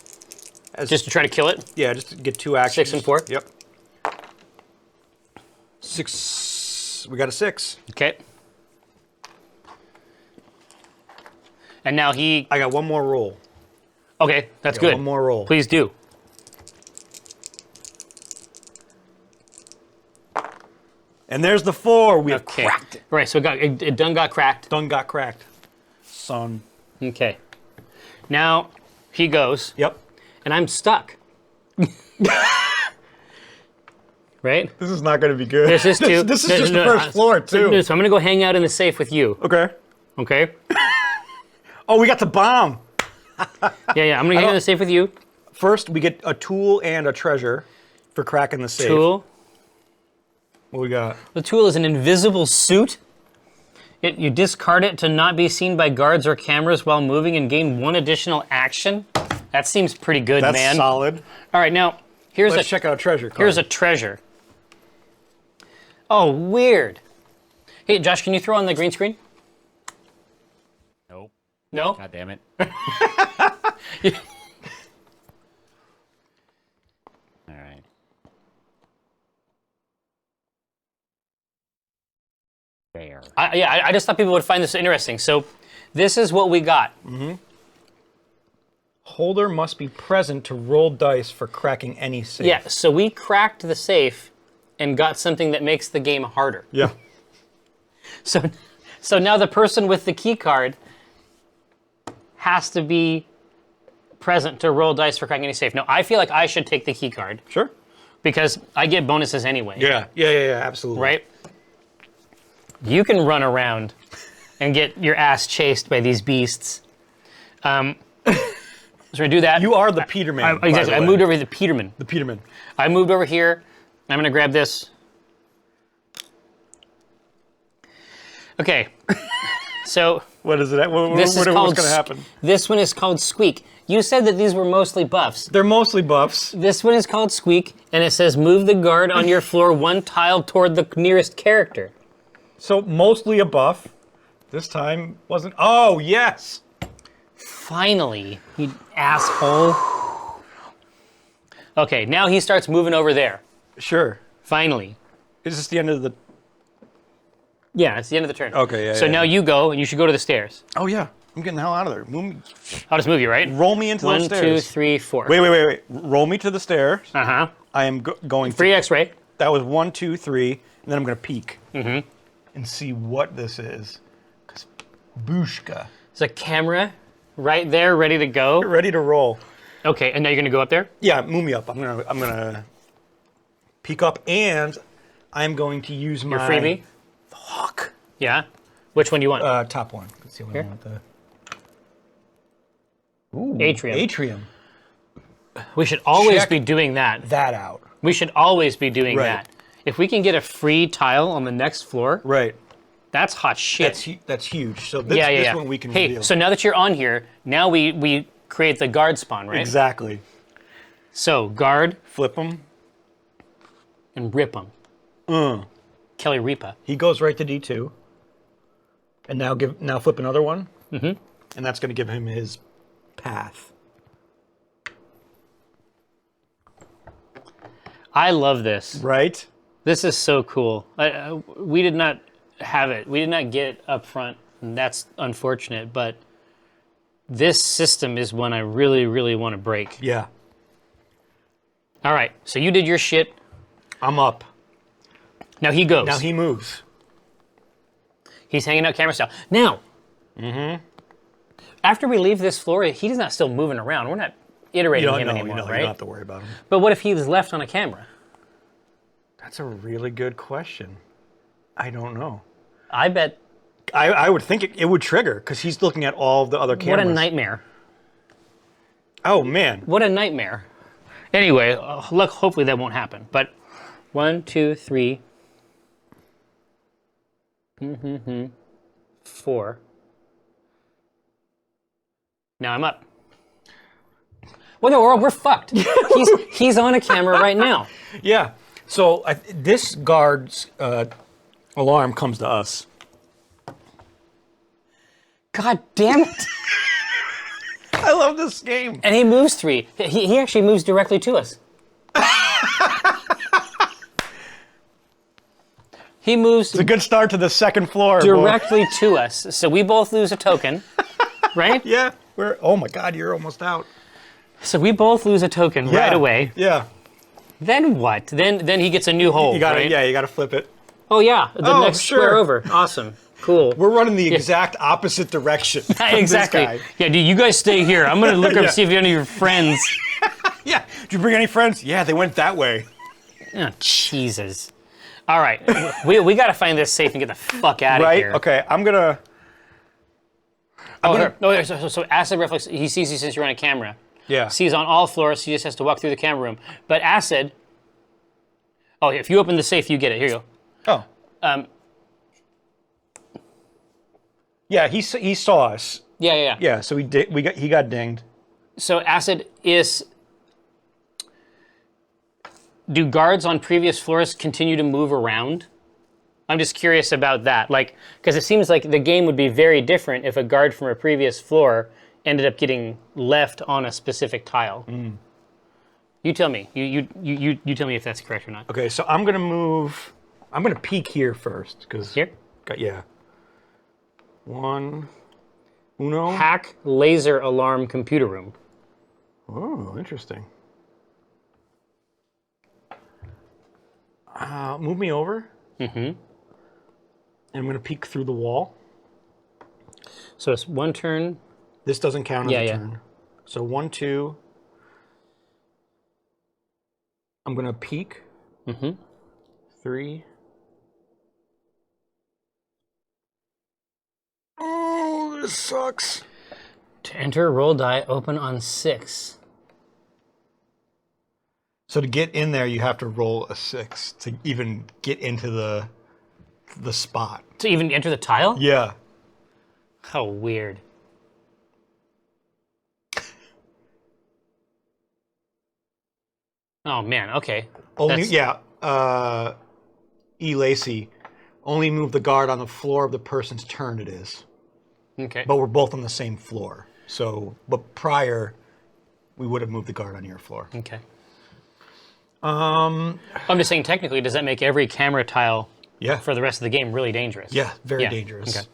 Just to try to kill it? Yeah, just to get 2 actions. 6 and 4? Yep. 6. We got a 6. Okay. And now I got one more roll. Okay, that's Got good. one more roll. Please do. And there's the 4. We have Okay. cracked it. Right, so it done got cracked. Done got cracked. Son. Okay. Now he goes, Yep. and I'm stuck. Right? This is not going to be good. This is too. This is just the first floor, too. So I'm gonna go hang out in the safe with you. Okay. Okay? Oh, we got the bomb. Yeah. I'm gonna hang out in the safe with you. First, we get a tool and a treasure for cracking the safe. Tool. What we got? The tool is an invisible suit. You discard it to not be seen by guards or cameras while moving and gain 1 additional action. That seems pretty good, That's man. solid. All right, now here's Let's check out treasure card. Here's a treasure. Oh, weird. Hey, Josh, can you throw on the green screen? Nope. No? God damn it. All right. There. I just thought people would find this interesting. So this is what we got. Holder must be present to roll dice for cracking any safe. Yeah, so we cracked the safe and got something that makes the game harder. Yeah. So now the person with the key card has to be present to roll dice for cracking any safe. Now, I feel like I should take the key card Sure. because I get bonuses anyway. Yeah, absolutely. Right? You can run around and get your ass chased by these beasts. So we do that. You are the Peterman. Exactly. I moved over to the Peterman. The Peterman. I moved over here. I'm going to grab this. Okay. So What is it? What's going to happen? This one is called Squeak. You said that these were mostly buffs. They're mostly buffs. This one is called Squeak, and it says move the guard on your floor 1 tile toward the nearest character. So mostly a buff. This time wasn't. Oh, yes. Finally, you asshole. Okay, now he starts moving over there. Sure. Finally. Is this the end of the... Yeah, it's the end of the turn. Okay, yeah, So yeah. now you go, and you should go to the stairs. Oh, yeah. I'm getting the hell out of there. I'll just move you, right? Roll me into those 1, stairs. 2, 3, 4. Wait. Roll me to the stairs. Uh-huh. I am going Free to... X-ray. That was 1, 2, 3, and then I'm going to peek. And see what this is. Because Bushka. There's a camera right there, ready to go. Ready to roll. Okay, and now you're gonna go up there? Yeah, move me up. I'm gonna peek up, and I'm going to use my Your freebie? The hawk. Yeah. Which one do you want? Top one. Let's see what Here? I want. Ooh, Atrium. Atrium. We should always Check be doing that. That out. We should always be doing Right. that. If we can get a free tile on the next floor, Right. that's hot shit. That's huge. So this, yeah. this one we can Hey, reveal. so now that you're on here, now we create the guard spawn, right? Exactly. So guard Flip him. and rip them. Kelly Ripa. He goes right to D2. And now flip another one. Mm-hmm. And that's going to give him his path. I love this. Right? This is so cool. We did not have it. We did not get it up front, and that's unfortunate, but this system is one I really, really want to break. Yeah. All right, so you did your shit. I'm up. Now he goes. Now he moves. He's hanging out camera style. Now, after we leave this floor, he's not still moving around. We're not iterating him anymore, you right? don't have to worry about him. But what if he's left on a camera? That's a really good question. I don't know. I bet. I would think it would trigger because he's looking at all the other cameras. What a nightmare. Oh, man. What a nightmare. Anyway, look, hopefully that won't happen. But 1, 2, 3. 4. Now I'm up. Well, no, we're fucked. He's on a camera right now. Yeah. So this guard's alarm comes to us. God damn it. I love this game. And he moves 3. He actually moves directly to us. He moves It's a good start to the second floor. directly to us. So we both lose a token, right? Yeah. Oh my God, you're almost out. So we both lose a token right away. Yeah. Then what? Then he gets a new hole, You got to right? Yeah, you got to flip it. Oh yeah, the Oh, next sure. square over. Awesome. Cool. We're running the exact opposite direction. From Exactly. This guy. Yeah, dude, you guys stay here. I'm gonna look up Yeah. see if you have any of your friends. Yeah. Did you bring any friends? Yeah, they went that way. Oh, Jesus. All right, we got to find this safe and get the fuck out of Right? here. Okay, I'm gonna. So acid reflex. He sees you since you're on a camera. Yeah. Sees on all floors. So he just has to walk through the camera room. But acid. Oh, if you open the safe, you get it. Here you go. Oh. Yeah, he saw us. Yeah. Yeah, so he got dinged. So acid is. Do guards on previous floors continue to move around? I'm just curious about that. Like, because it seems like the game would be very different if a guard from a previous floor ended up getting left on a specific tile. You tell me. You tell me if that's correct or not. Okay, so I'm gonna move. I'm gonna peek here first because Here? Yeah. Uno. Hack laser alarm computer room. Oh, interesting. Move me over. And I'm gonna peek through the wall. So it's one turn. This doesn't count as a Yeah. turn. So 1, 2. I'm gonna peek. 3. Oh, this sucks. To enter, roll die, open on 6. So to get in there, you have to roll a 6 to even get into the spot. To even enter the tile? Yeah. How weird. Oh man, okay. Only That's- E. Lacey, only move the guard on the floor of the person's turn it is. Okay. But we're both on the same floor. So, but prior, we would have moved the guard on your floor. Okay. I'm just saying, technically, does that make every camera tile Yeah. for the rest of the game really dangerous? Yeah, very Yeah, dangerous. okay.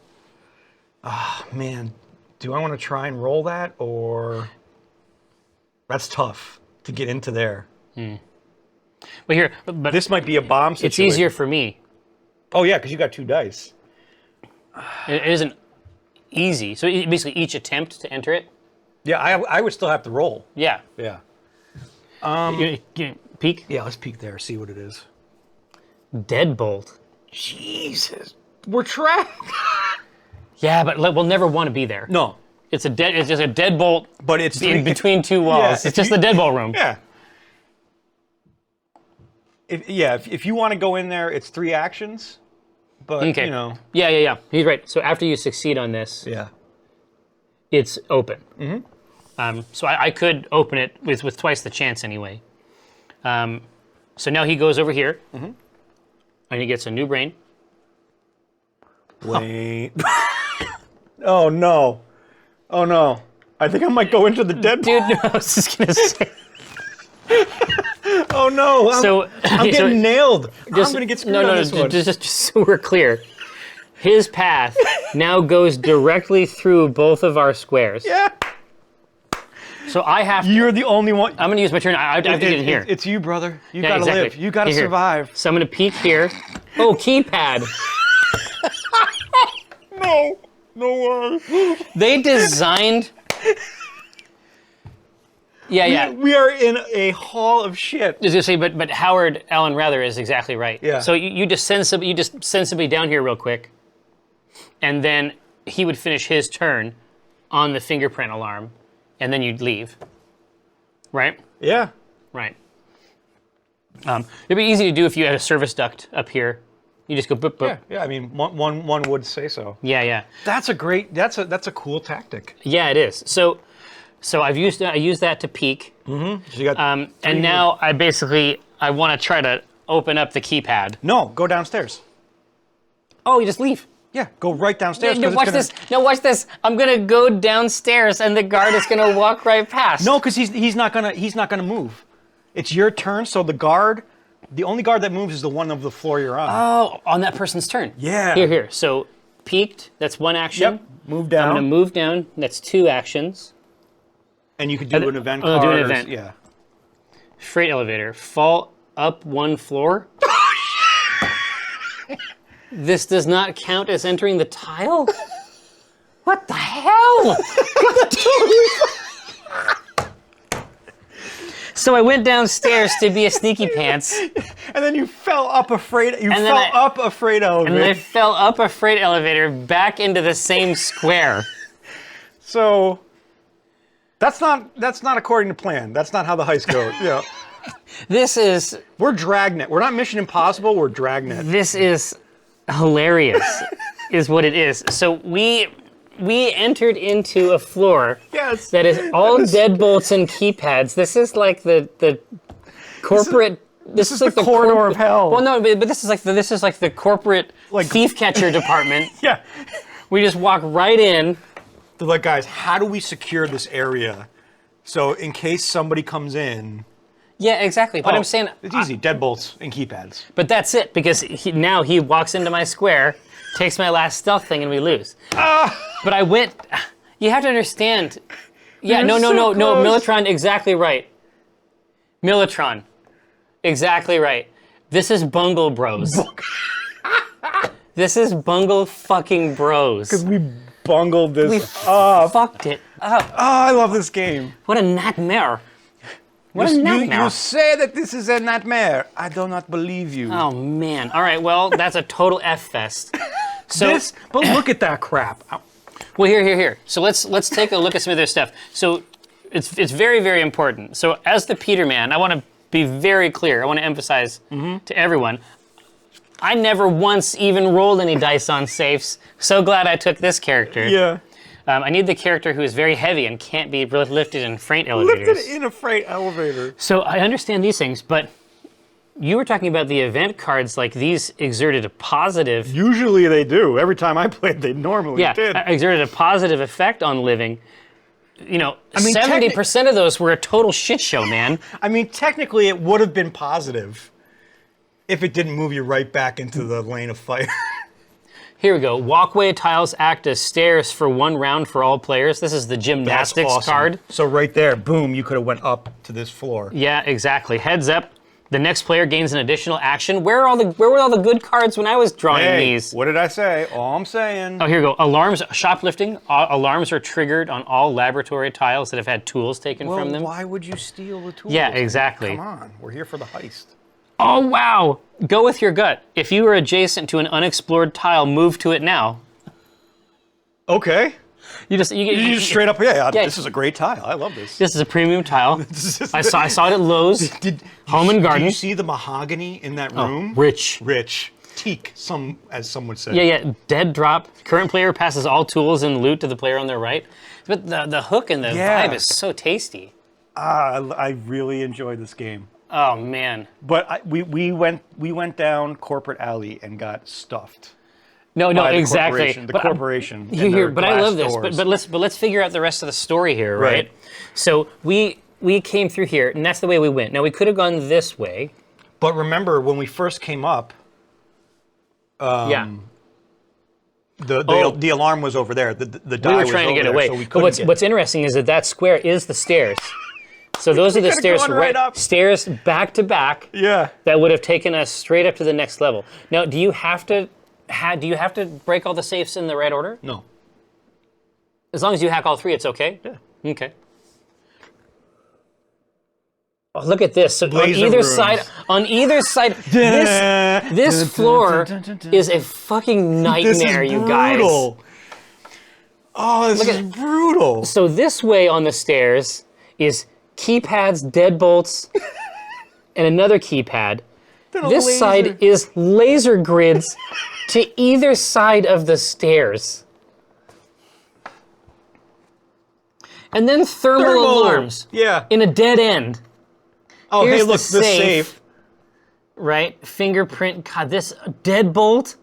Man, do I want to try and roll that or that's tough to get into there. But here, but This might be a bomb situation. it's easier for me. Oh yeah, because you got 2 dice. It isn't easy. So basically, each attempt to enter it. Yeah, I would still have to roll. Yeah. Yeah. You peek. Yeah, let's peek there, see what it is. Deadbolt. Jesus. We're trapped. Yeah, but we'll never want to be there. No. It's just a deadbolt But it's in between 2 walls. Yeah, It's if just you- the deadbolt room. Yeah. If you want to go in there, it's 3 actions. But, Okay. you know. Yeah. He's right. So after you succeed on this, Yeah. it's open. So I could open it with twice the chance anyway. So now he goes over here, and he gets a new brain. Wait. Oh, no. Oh, no. I think I might go into the dead. Dude, no, I was just gonna say. Oh no! I'm getting nailed. I'm gonna get screwed on this one. Just so we're clear. His path now goes directly through both of our squares. Yeah. So I have to, You're the only one. I'm going to use my turn. I have to get in here. It's you, brother. You Yeah, gotta exactly. live. You gotta Here. survive. So I'm going to peek here. Oh, keypad. No. No way. They designed... Yeah. We are in a hall of shit. I was gonna say, but Howard Allen Rather is exactly right. Yeah. So you just send somebody down here real quick, and then he would finish his turn on the fingerprint alarm, and then you'd leave. Right? Yeah. Right. It'd be easy to do if you had a service duct up here. You just go boop boop. Yeah. I mean, one would say so. Yeah. That's a cool tactic. Yeah, it is. So I used that to peek. So you got And now I want to try to open up the keypad. no, go downstairs. Oh, you just leave. Yeah, go right downstairs. No, 'cause watch it's this. No, watch this. I'm gonna go downstairs, and the guard is gonna walk right past. No, because he's not gonna move. It's your turn, so the only guard that moves is the one of the floor you're on. Oh, on that person's turn. Yeah. Here. So peeked. That's one action. Yep. Move down. I'm gonna move down. That's 2 actions. And you could do an event I'll card. do an or- event. Yeah. Freight elevator. Fall up 1 floor. This does not count as entering the tile? What the hell? So I went downstairs to be a sneaky pants, And then you fell up a freight. You And then fell I- up a freight elevator. and I fell up a freight elevator back into the same square. So that's not according to plan. That's not how the heist goes. Yeah. This is We're Dragnet. We're not Mission Impossible. We're Dragnet. hilarious, is what it is. So we entered into a floor Yes. that is all deadbolts and keypads. This is like the corporate. This is like the corridor of hell. Well, no, but this is like the corporate thief catcher department. Yeah. We just walk right in. They're like, guys, how do we secure this area? So in case somebody comes in. Yeah, exactly. But Oh, I'm saying, it's easy. Deadbolts and keypads. but that's it because now he walks into my square, takes my last stealth thing, and we lose. But I went. You have to understand. Yeah, You're no. so close. Militron, exactly right. Militron, exactly right. This is Bungle Bros. This is Bungle fucking Bros. We bungled this We up. fucked it up. Oh, I love this game. What a nightmare. What a nightmare. You say that this is a nightmare. I do not believe you. Oh man. All right. Well, that's a total F fest. So, But look at that crap. well, here. So let's take a look at some of their stuff. So it's very, very important. So as the Peterman, I want to be very clear. I want to emphasize to everyone. I never once even rolled any dice on safes. So glad I took this character. Yeah. I need the character who is very heavy and can't be lifted in freight elevators. Lifted in a freight elevator. So I understand these things, but you were talking about the event cards, like these exerted a positive. Usually they do. Every time I played, they normally did. Exerted a positive effect on living. You know, I mean, 70% of those were a total shit show, man. I mean, technically, it would have been positive if it didn't move you right back into the lane of fire. Here we go. Walkway tiles act as stairs for 1 round for all players. This is the gymnastics awesome. card. So right there, boom, you could have went up to this floor. Yeah, exactly. Heads up. The next player gains an additional action. Where were all the good cards when I was drawing these? What did I say? All I'm saying. Oh, here we go. Alarms, shoplifting. Alarms are triggered on all laboratory tiles that have had tools taken from them. Why would you steal the tools? Yeah, exactly. Come on, we're here for the heist. Oh, wow. Go with your gut. If you are adjacent to an unexplored tile, move to it now. Okay. You just Straight up, yeah, Yeah. this is a great tile. I love this. This is a premium tile. I saw it at Lowe's. Home and Garden. Did you see the mahogany in that room? Rich. Rich. Teak, as some would say. Yeah. Dead drop. Current player passes all tools and loot to the player on their right. But the hook and the Yeah. vibe is so tasty. I really enjoyed this game. Oh man. But we went down Corporate Alley and got stuffed. No, by the exactly. corporation- The But corporation. and Here, their but I glass love this. doors. But let's figure out the rest of the story here, right? Right. So we we came through here, and that's the way we went. Now we could have gone this way. But remember, when we first came up, Yeah. the alarm was over there. The die We were was trying to over get there, away. so we But couldn't what's interesting is that square is the stairs. So those are the could've stairs gone right up. stairs back to back. Yeah. That would have taken us straight up to the next level. Now, do you have to break all the safes in the right order? No. As long as you hack all three, it's okay? Yeah. Okay. Oh, look at this. So Blaze of on either side, this floor is a fucking nightmare, you guys. Oh, this is brutal. So this way on the stairs is keypads, deadbolts, and another keypad. This side is laser grids to either side of the stairs. And then thermal alarms. Yeah. In a dead end. Oh, Here's hey, look, the the safe. safe. Right? Fingerprint. God, this deadbolt.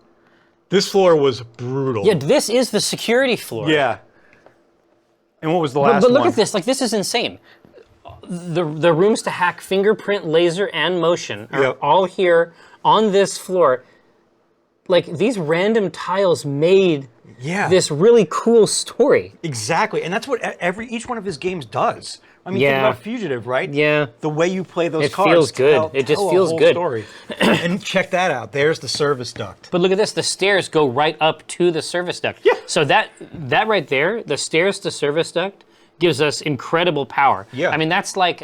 This floor was brutal. Yeah, this is the security floor. Yeah. And what was the last But look one? at this. Like, this is insane. The rooms to hack fingerprint, laser, and motion are Yep. all here on this floor. Like, these random tiles made Yeah. this really cool story. Exactly. And that's what each one of his games does. I mean, Yeah. think about Fugitive, right? Yeah. The way you play those It cards. feels good. tell- It just tell a feels whole good. Story. And check that out. There's the service duct. But look at this. The stairs go right up to the service duct. Yeah. So that right there, the stairs to service duct, gives us incredible power. Yeah. I mean, that's like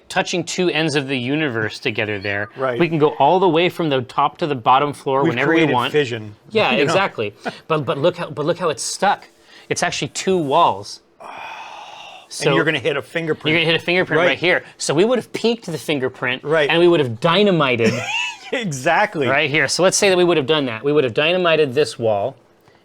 touching two ends of the universe together there. Right. We can go all the way from the top to the bottom floor We've whenever we created want. fission. Yeah, You know? exactly. But look how it's stuck. It's actually two walls. So And you're going to hit a fingerprint. you're gonna hit a fingerprint right Right. here. So we would have peaked the fingerprint, Right. and we would have dynamited Exactly. right here. So let's say that we would have done that. We would have dynamited this wall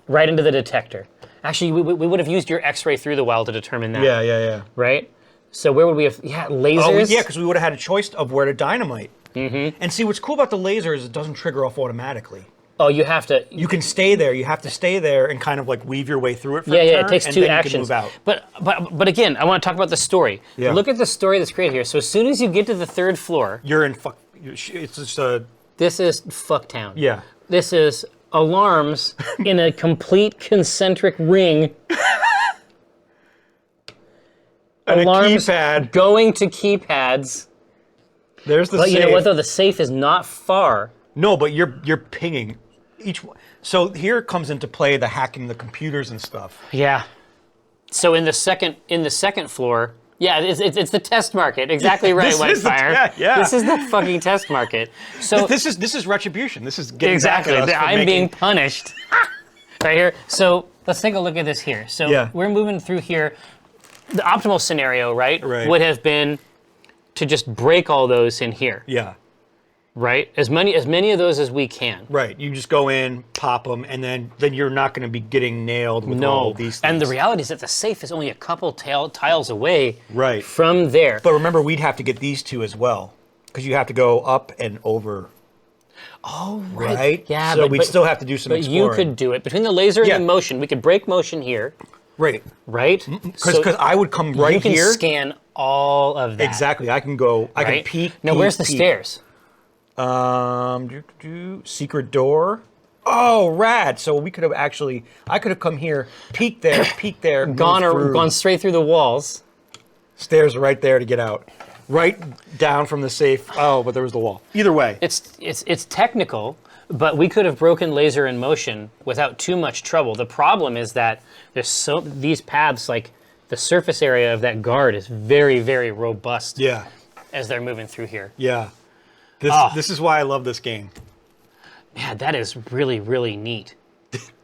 right into the detector. Actually, we would have used your X-ray through the wall to determine that. Yeah. Right? So where would we have, lasers? Oh, yeah, because we would have had a choice of where to dynamite. Mm-hmm. And see, what's cool about the laser is it doesn't trigger off automatically. Oh, you have to. You can stay there. You have to stay there and kind of like weave your way through it for Yeah, a yeah, turn, it takes and two then actions. You can move out. But again, I want to talk about the story. Yeah. Look at the story that's created here. So as soon as you get to the third floor, You're in fuck. It's just a. this is Fucktown. Yeah. This is alarms in a complete concentric ring. And Alarms a keypad. going to keypads. There's the But safe. you know what though? The safe is not far. No, but you're pinging each one. So here comes into play the hacking the computers and stuff. Yeah. So in the second floor, yeah, it's the test market. Exactly right, This is the- Whitefire. yeah. This is the fucking test market. So This is retribution. This is getting exactly, back at us for I'm making- being punished right here. So let's take a look at this here. So Yeah. we're moving through here. The optimal scenario, right, Right. would have been to just break all those in here, Yeah. right? As many of those as we can. Right. You just go in, pop them, and then you're not going to be getting nailed with all No, of these things. and the reality is that the safe is only a couple tiles away Right. from there. But remember, we'd have to get these two as well, because you have to go up and over. Oh, Right? Yeah, So we'd still have to do some But you exploring. could do it between the laser Yeah. and the motion. We could break motion here, Right. right? Because I would come right you can here. scan all of that. Exactly. I can go. I can Right? peek. Now, peek, where's the peek. stairs? Secret door. Oh, rad! So we could have actually. I could have come here, peek there, Gone straight through the walls. Stairs right there to get out. Right down from the safe. Oh, but there was the wall. Either way. It's technical, but we could have broken laser in motion without too much trouble. The problem is that these paths, like the surface area of that guard, is very, very robust. Yeah. As they're moving through here. Yeah. This is why I love this game. Yeah, that is really, really neat.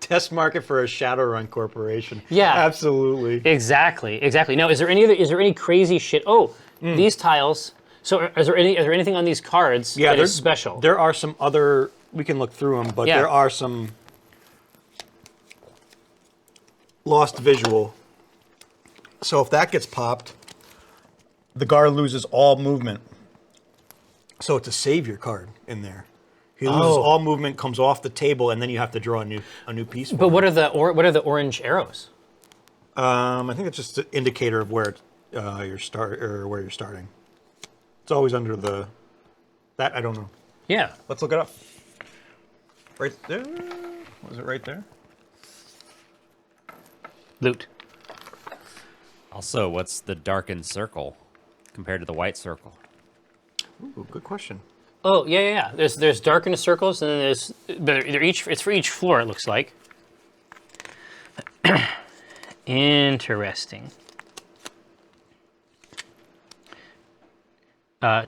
Test market for a Shadowrun corporation. Yeah. Absolutely. Exactly. Now, is there any crazy shit? Oh, these tiles. So, is there anything on these cards that is special? There are some other. We can look through them, but Yeah. there are some lost visual. So if that gets popped, the guard loses all movement. So it's a savior card in there. He loses all movement, comes off the table, and then you have to draw a new piece. But what are the orange arrows? I think it's just an indicator of where your start or where you're starting. It's always under that I don't know. Yeah. Let's look it up. Right there. Was it right there? Loot. Also, what's the darkened circle compared to the white circle? Ooh, good question. Oh, yeah. There's darkened circles, and then it's for each floor, it looks like. Interesting.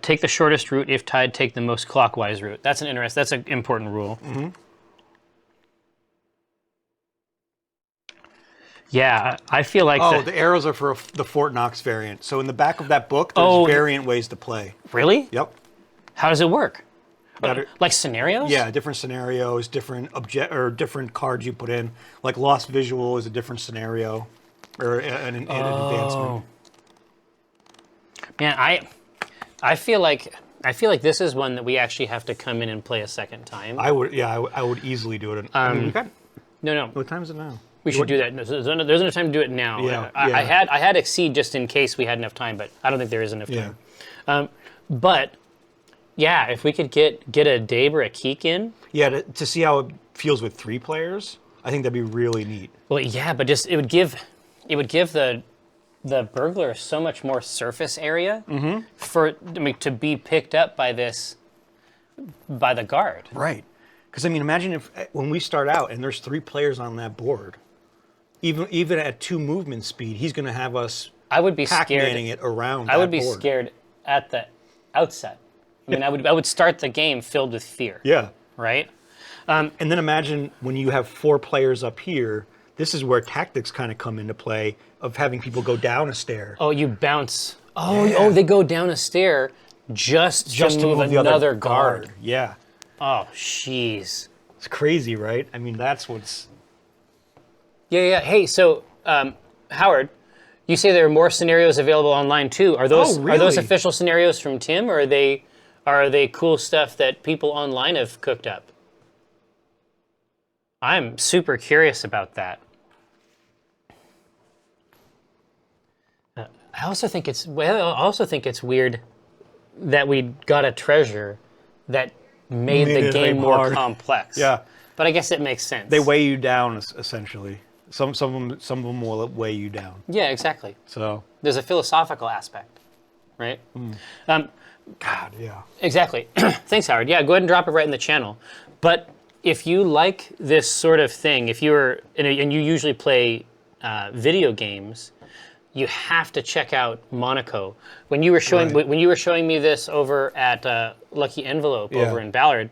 Take the shortest route. If tied, take the most clockwise route. That's an important rule. Mm-hmm. Yeah, I feel like the arrows are for the Fort Knox variant. So in the back of that book, there's variant ways to play. Really? Yep. How does it work? Better- Like scenarios? Yeah, different scenarios, different different cards you put in. Like Lost Visual is a different scenario, or an advancement. Man, I feel like this is one that we actually have to come in and play a second time. I would easily do it. I mean, No. what time is it now? We should do that. There's enough time to do it now. Yeah, I had Exceed just in case we had enough time, but I don't think there is enough time. But yeah, if we could get a Dave or a Keek in. Yeah, to see how it feels with 3 players, I think that'd be really neat. Well, yeah, but just it would give the burglar so much more surface area to be picked up by the guard. Right. Because I mean, imagine if when we start out and there's 3 players on that board, even at 2 movement speed, he's going to have us. I would be Pac-Manning scared. it around. I would be board. scared at the outset. I mean, I would start the game filled with fear. Yeah. Right. And then imagine when you have 4 players up here. This is where tactics kind of come into play of having people go down a stair. Oh, you bounce. Oh, they go down a stair just to move the another other guard. Yeah. Oh, jeez. It's crazy, right? I mean, that's what's. Yeah. Hey, so Howard, you say there are more scenarios available online too. Are those really? official scenarios from Tim, or are they cool stuff that people online have cooked up? I'm super curious about that. I also think it's weird that we got a treasure that made the game more hard. complex. Yeah. But I guess it makes sense. They weigh you down essentially. Some of them will weigh you down. Yeah, exactly. So. There's a philosophical aspect, right? God, yeah. Exactly. Thanks, Howard. Yeah, go ahead and drop it right in the channel. But if you like this sort of thing, if you're and you usually play video games, you have to check out Monaco. When you were showing me this over at Lucky Envelope over in Ballard,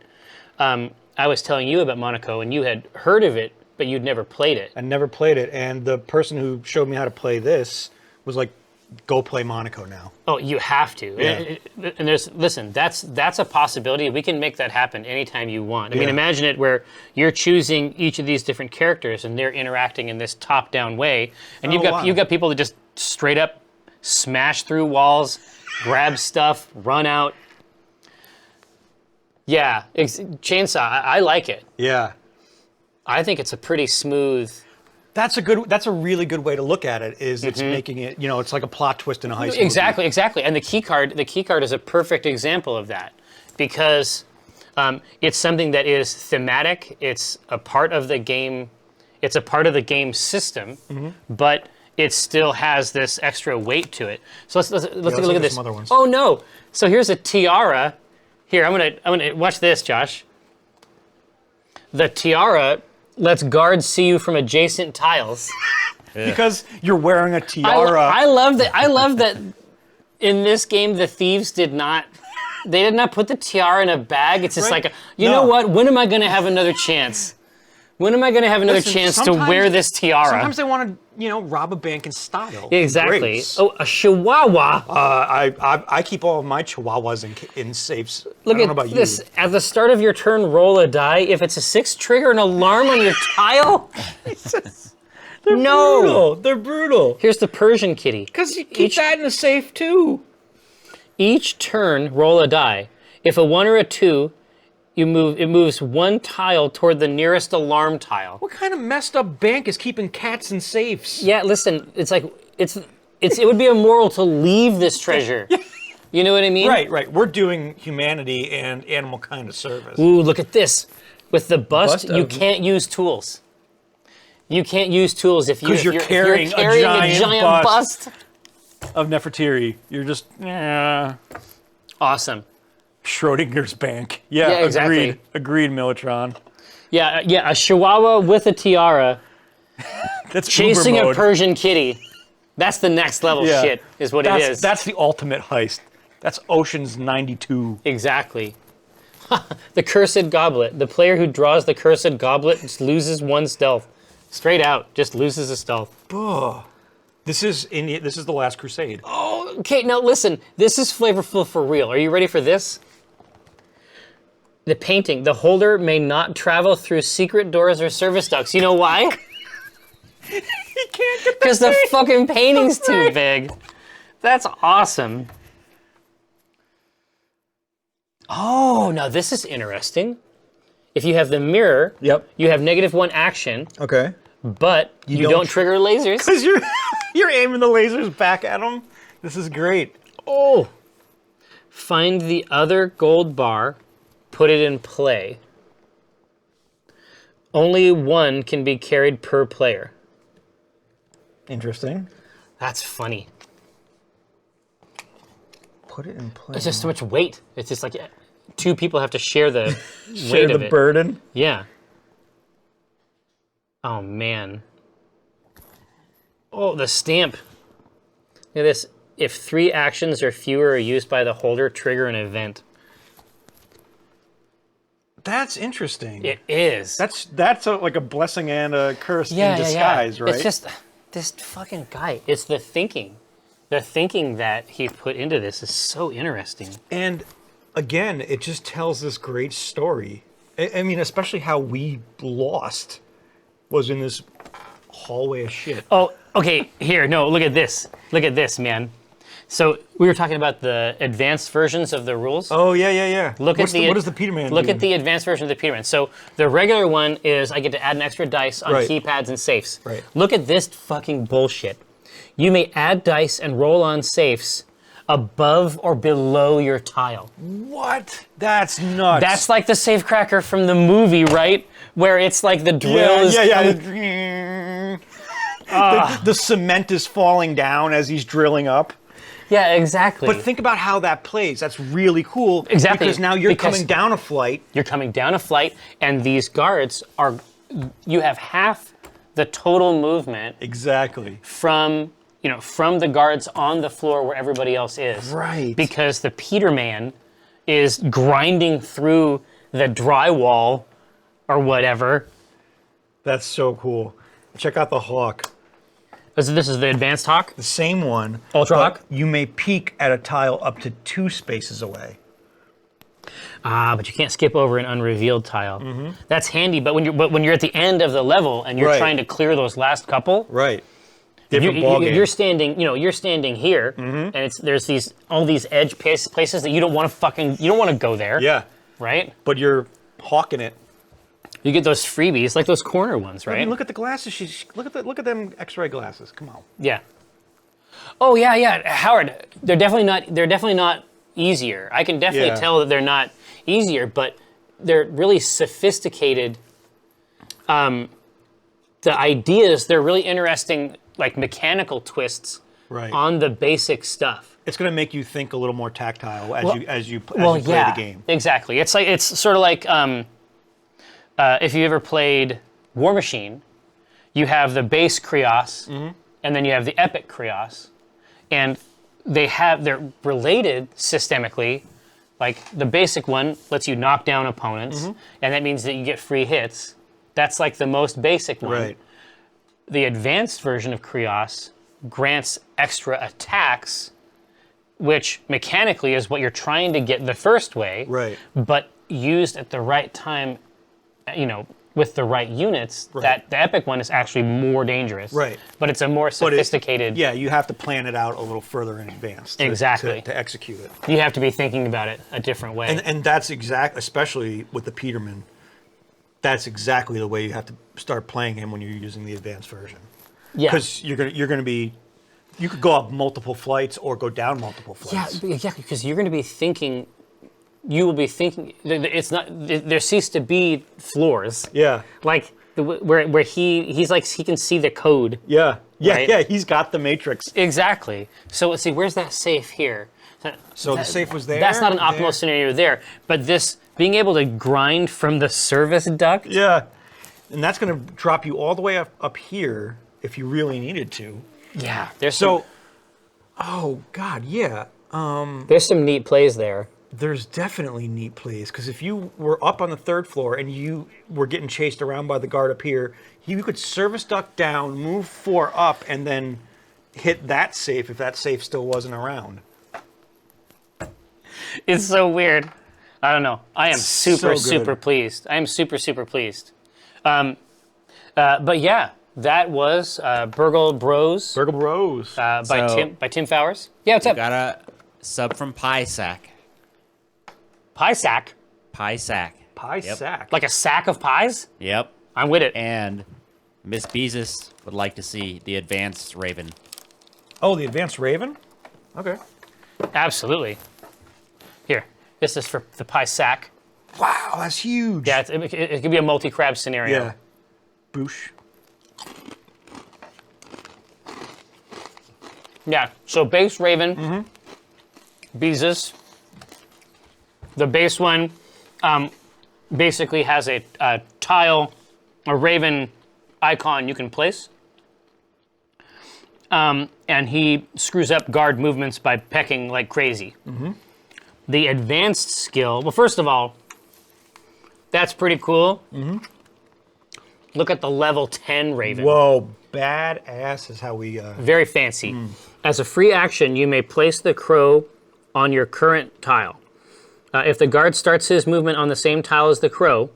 I was telling you about Monaco, and you had heard of it, but you'd never played it. I never played it, and the person who showed me how to play this was like, "Go play Monaco now." Oh, you have to. Yeah. And that's a possibility. We can make that happen anytime you want. I mean, imagine it where you're choosing each of these different characters and they're interacting in this top-down way, and you've got people that just straight up smash through walls, grab stuff, run out. Yeah, Chainsaw. I like it. Yeah. I think it's a pretty smooth. That's a really good way to look at it. Is it's making it, it's like a plot twist in a heist movie. Exactly. And the key card is a perfect example of that, because it's something that is thematic. It's a part of the game. It's a part of the game system, but it still has this extra weight to it. So let's take a look at this. Some other ones. Oh no! So here's a tiara. Here, I'm gonna watch this, Josh. The tiara lets guards see you from adjacent tiles. Because you're wearing a tiara. I love that in this game the thieves did not put the tiara in a bag. It's just like, you know what? When am I going to have another chance? When am I going to have another chance to wear this tiara? Sometimes they want to, rob a bank in style. Exactly. Grace. Oh, a chihuahua. I keep all of my chihuahuas in safes. Look I don't know at about this. you. At the start of your turn, roll a die. If it's a 6, trigger an alarm on your tile. Brutal. They're brutal. Here's the Persian kitty. Because you keep that in a safe too. Each turn, roll a die. If a 1 or a 2, it moves 1 tile toward the nearest alarm tile. What kind of messed up bank is keeping cats in safes? Yeah, listen, it's it would be immoral to leave this treasure. You know what I mean? Right. We're doing humanity and animal kind of service. Ooh, look at this. With the bust, Bust you of- can't use tools. You can't use tools if Because you're carrying a giant bust. Of Nefertiti. You're just, Awesome. Schrodinger's bank. Yeah, Yeah, exactly. Agreed, Militron. Yeah, a chihuahua with a tiara That's chasing Uber a mode. Persian kitty. That's the next level Yeah. shit, is what it is. That's the ultimate heist. That's Ocean's 92. Exactly. The cursed goblet. The player who draws the cursed goblet just loses one stealth. Straight out, just loses a stealth. This is the Last Crusade. Okay, now listen. This is flavorful for real. Are you ready for this? The painting. The holder may not travel through secret doors or service ducts. You know why? He can't get Because the fucking painting's too big. That's awesome. Oh, now this is interesting. If you have the mirror, Yep. you have -1 action, Okay. but you don't don't trigger lasers. Because you're aiming the lasers back at him. This is great. Oh. Find the other gold bar, put it in play. Only one can be carried per player. Interesting. That's funny. Put it in play. It's just so much weight. It's just like two people have to share the Share weight of the it. burden. Yeah. Oh, man. Oh, the stamp. Look at this. If 3 actions or fewer are used by the holder, trigger an event. That's interesting. It is. That's like a blessing and a curse yeah, in disguise, yeah. right? It's just this fucking guy. It's the thinking. The thinking that he put into this is so interesting. And again, it just tells this great story. I mean, especially how we lost was in this hallway of shit. Oh, okay. Here, no, look at this. Look at this, man. So we were talking about the advanced versions of the rules. Oh, yeah. Look What at does the Peterman Look do? at the advanced version of the Peterman. So the regular one is I get to add an extra dice on Right. keypads and safes. Right. Look at this fucking bullshit. You may add dice and roll on safes above or below your tile. What? That's nuts. That's like the safe cracker from the movie, right? Where it's like the drill is The cement is falling down as he's drilling up. Yeah, exactly. But think about how that plays. That's really cool. Exactly. Because now you're Because- coming down a flight. You're coming down a flight, and these guards are, you have half the total movement Exactly. from the guards on the floor where everybody else is. Right. Because the Peterman is grinding through the drywall or whatever. That's so cool. Check out the hawk. This is the advanced hawk. The same one. Ultra but hawk? You may peek at a tile up to 2 spaces away. But you can't skip over an unrevealed tile. That's handy. But when you're at the end of the level and you're Right. trying to clear those last couple, Right. Different ballgame. you're standing here, and there's all these edge places that you don't want to go there. Yeah. Right. But you're hawking it. You get those freebies, like those corner ones, right? I mean, look at the glasses. Look at them X-ray glasses. Come on. Yeah. Oh yeah, Howard. They're definitely not easier. I can definitely Yeah. tell that they're not easier, but they're really sophisticated. The ideas, they're really interesting, like mechanical twists Right. on the basic stuff. It's going to make you think a little more tactile as you play yeah, the game. exactly. It's sort of like if you ever played War Machine, you have the base Krios, and then you have the epic Krios, and they're related systemically. Like the basic one lets you knock down opponents, and that means that you get free hits. That's like the most basic one. Right. The advanced version of Krios grants extra attacks, which mechanically is what you're trying to get the first way. Right. But used at the right time, with the right units, that the epic one is actually more dangerous. Right. But it's a more sophisticated. Yeah, you have to plan it out a little further in advance. Exactly. To execute it. You have to be thinking about it a different way. And that's especially with the Peterman, that's exactly the way you have to start playing him when you're using the advanced version. yeah. Because you're gonna be You could go up multiple flights or go down multiple Yeah, flights. yeah, because you're going to be thinking. You will be thinking. It's not. There cease to be floors. Yeah. Like where he's like he can see the code. Yeah. Yeah. Right? Yeah. He's got the matrix. Exactly. So let's see. Where's that safe here? So the safe was there. That's not an optimal there. scenario there. But this being able to grind from the service duct. Yeah. And that's going to drop you all the way up here if you really needed to. Yeah. There's So, oh God, yeah. there's some neat plays there. There's definitely neat plays because if you were up on the 3rd floor and you were getting chased around by the guard up here, you could service duct down, move 4 up, and then hit that safe if that safe still wasn't around. It's so weird. I don't know. I am super, So good. super pleased. I am super, super pleased. But yeah, that was Burgle Bros Burgle Bros. by So- Tim Fowers. Yeah, what's up? Got a sub from Pie Sack. Pie sack, Pie Sack. Pie Yep. sack. like a sack of pies. Yep. I'm with it. And Miss Beezus would like to see the advanced Raven. Oh, the Advanced Raven? Okay. Absolutely. Here, this is for the pie sack. Wow, that's huge. Yeah, it could be a multi-crab scenario. Yeah. Boosh. Yeah. So base Raven, Beezus. The base one basically has a tile, a Raven icon you can place. And he screws up guard movements by pecking like crazy. The advanced skill, well, first of all, that's pretty cool. Look at the level 10 Raven. Whoa, badass is how we... Very fancy. As a free action, you may place the crow on your current tile. If the guard starts his movement on the same tile as the crow,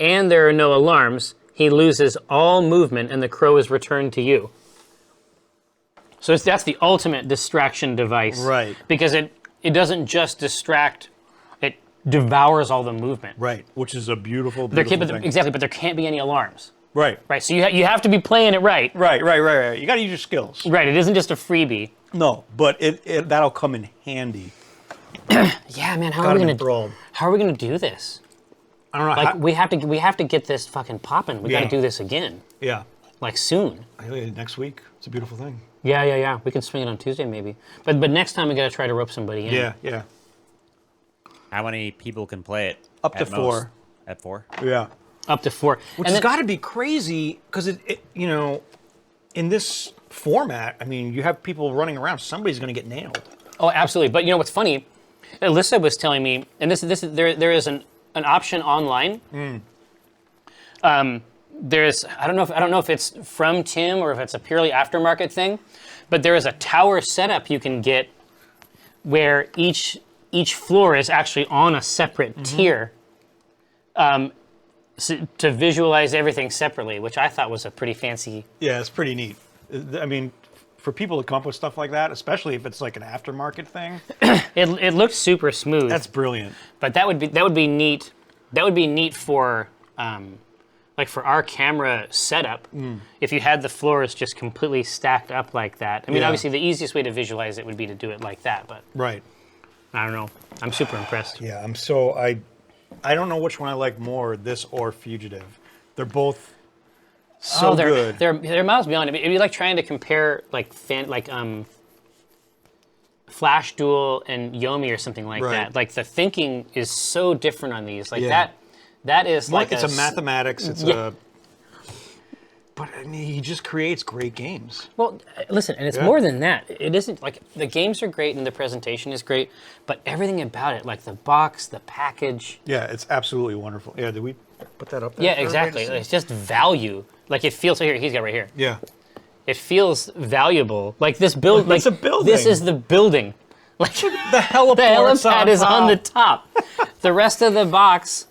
and there are no alarms, he loses all movement and the crow is returned to you. So that's the ultimate distraction device. Right. Because it doesn't just distract, it devours all the movement. Right, which is a beautiful, There beautiful can't, thing. exactly, but there can't be any alarms. Right. Right, so you have to be playing it right. Right. You got to use your skills. Right, it isn't just a freebie. No, but that'll come in handy. Yeah, man, Got him enthralled. how are we gonna do this? I don't know Like how... we have to get this fucking popping. We Yeah. gotta do this again. Yeah. Like soon. Next week. It's a beautiful thing. Yeah. We can swing it on Tuesday maybe. But next time we gotta try to rope somebody in. Yeah. How many people can play it? Up to at 4. most? At 4? Yeah. Up to 4. Which has got to be crazy because in this format, I mean, you have people running around. Somebody's going to get nailed. Oh, absolutely. But you know what's funny? Alyssa was telling me, and there is an option online. There's I don't know if it's from Tim or if it's a purely aftermarket thing, but there is a tower setup you can get where each floor is actually on a separate tier. To visualize everything separately, which I thought was a pretty fancy. Yeah, it's pretty neat. I mean, for people to come up with stuff like that, especially if it's like an aftermarket thing, It looked super smooth. that's brilliant. But that would be neat. That would be neat for like for our camera setup. If you had the floors just completely stacked up like that. I mean, Yeah. obviously the easiest way to visualize it would be to do it like that. But Right. I don't know. I'm super impressed. Yeah, I don't know which one I like more, this or Fugitive. They're both so good. They're miles beyond. It'd be like trying to compare like Flash Duel and Yomi or something like Right. that. Like the thinking is so different on these. Like Yeah. that is like It's a mathematics. It's Yeah. But I mean, he just creates great games. Well, listen, and it's Yeah. more than that. It isn't like the games are great and the presentation is great, but everything about it, like the box, the package. Yeah, it's absolutely wonderful. Yeah, did we put that up there? Yeah, for everybody exactly. to see? It's just value. Like it feels here. He's got right here. Yeah. It feels valuable. Like this build. It's like a building. This is the building. Like The helipad's helipad is on the top. top. The rest of the box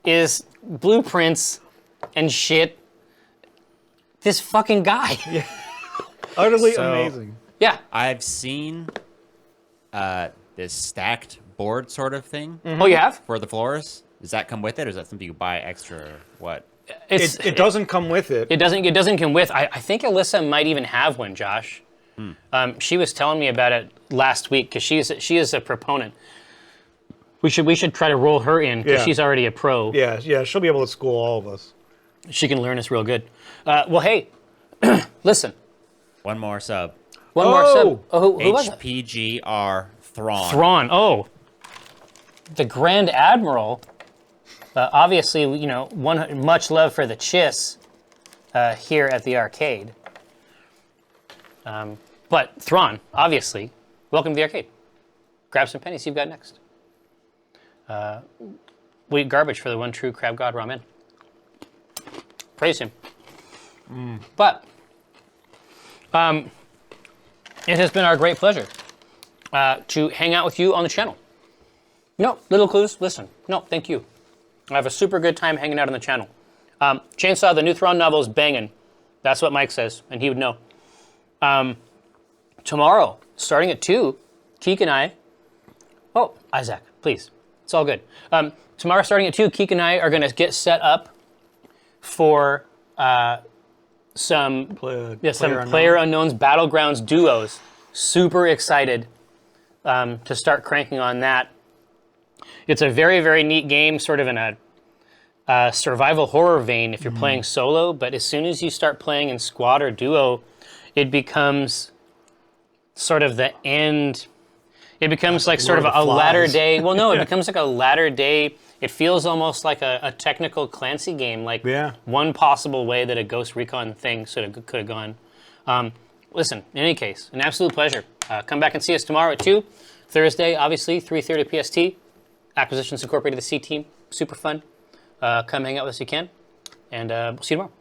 is blueprints and shit. This fucking guy. Yeah. Utterly So- amazing. I've seen this stacked board sort of thing Oh, you have? for the floors. Does that come with it, or is that something you buy extra, or what? It's, It doesn't come with it. It doesn't come with. I think Alyssa might even have one, Josh. She was telling me about it last week because she is a proponent. We should try to roll her in because Yeah. she's already a pro. Yeah, she'll be able to school all of us. She can learn us real good. Well, hey, listen. One more sub. One more sub. Oh, who was it? HPGR Thrawn. Thrawn. Oh, the Grand Admiral. Obviously, much love for the Chiss here at the arcade. But Thrawn, obviously, welcome to the arcade. Grab some pennies. See what you've got next. We eat garbage for the one true crab god ramen. Praise him. But it has been our great pleasure to hang out with you on the channel. No, little clues, listen. No, thank you. I have a super good time hanging out on the channel. Chainsaw, the new Thrawn novel is banging. That's what Mike says, and he would know. Tomorrow, starting at 2, Keek and I... Oh, Isaac, please. It's all good. Tomorrow, starting at 2, Keek and I are going to get set up for some PlayerUnknown's Battlegrounds duos. Super excited to start cranking on that. It's a very, very neat game, sort of in a survival horror vein if you're playing solo, but as soon as you start playing in squad or duo, it becomes sort of the end. It becomes like sort of a latter day. Well, no, it becomes like a latter day. It feels almost like a technical Clancy game, like one possible way that a Ghost Recon thing could have gone. Listen, in any case, an absolute pleasure. Come back and see us tomorrow at 2. Thursday, obviously, 3:30 PST. Acquisitions Incorporated, the C team. Super fun. Come hang out with us if you can. And we'll see you tomorrow.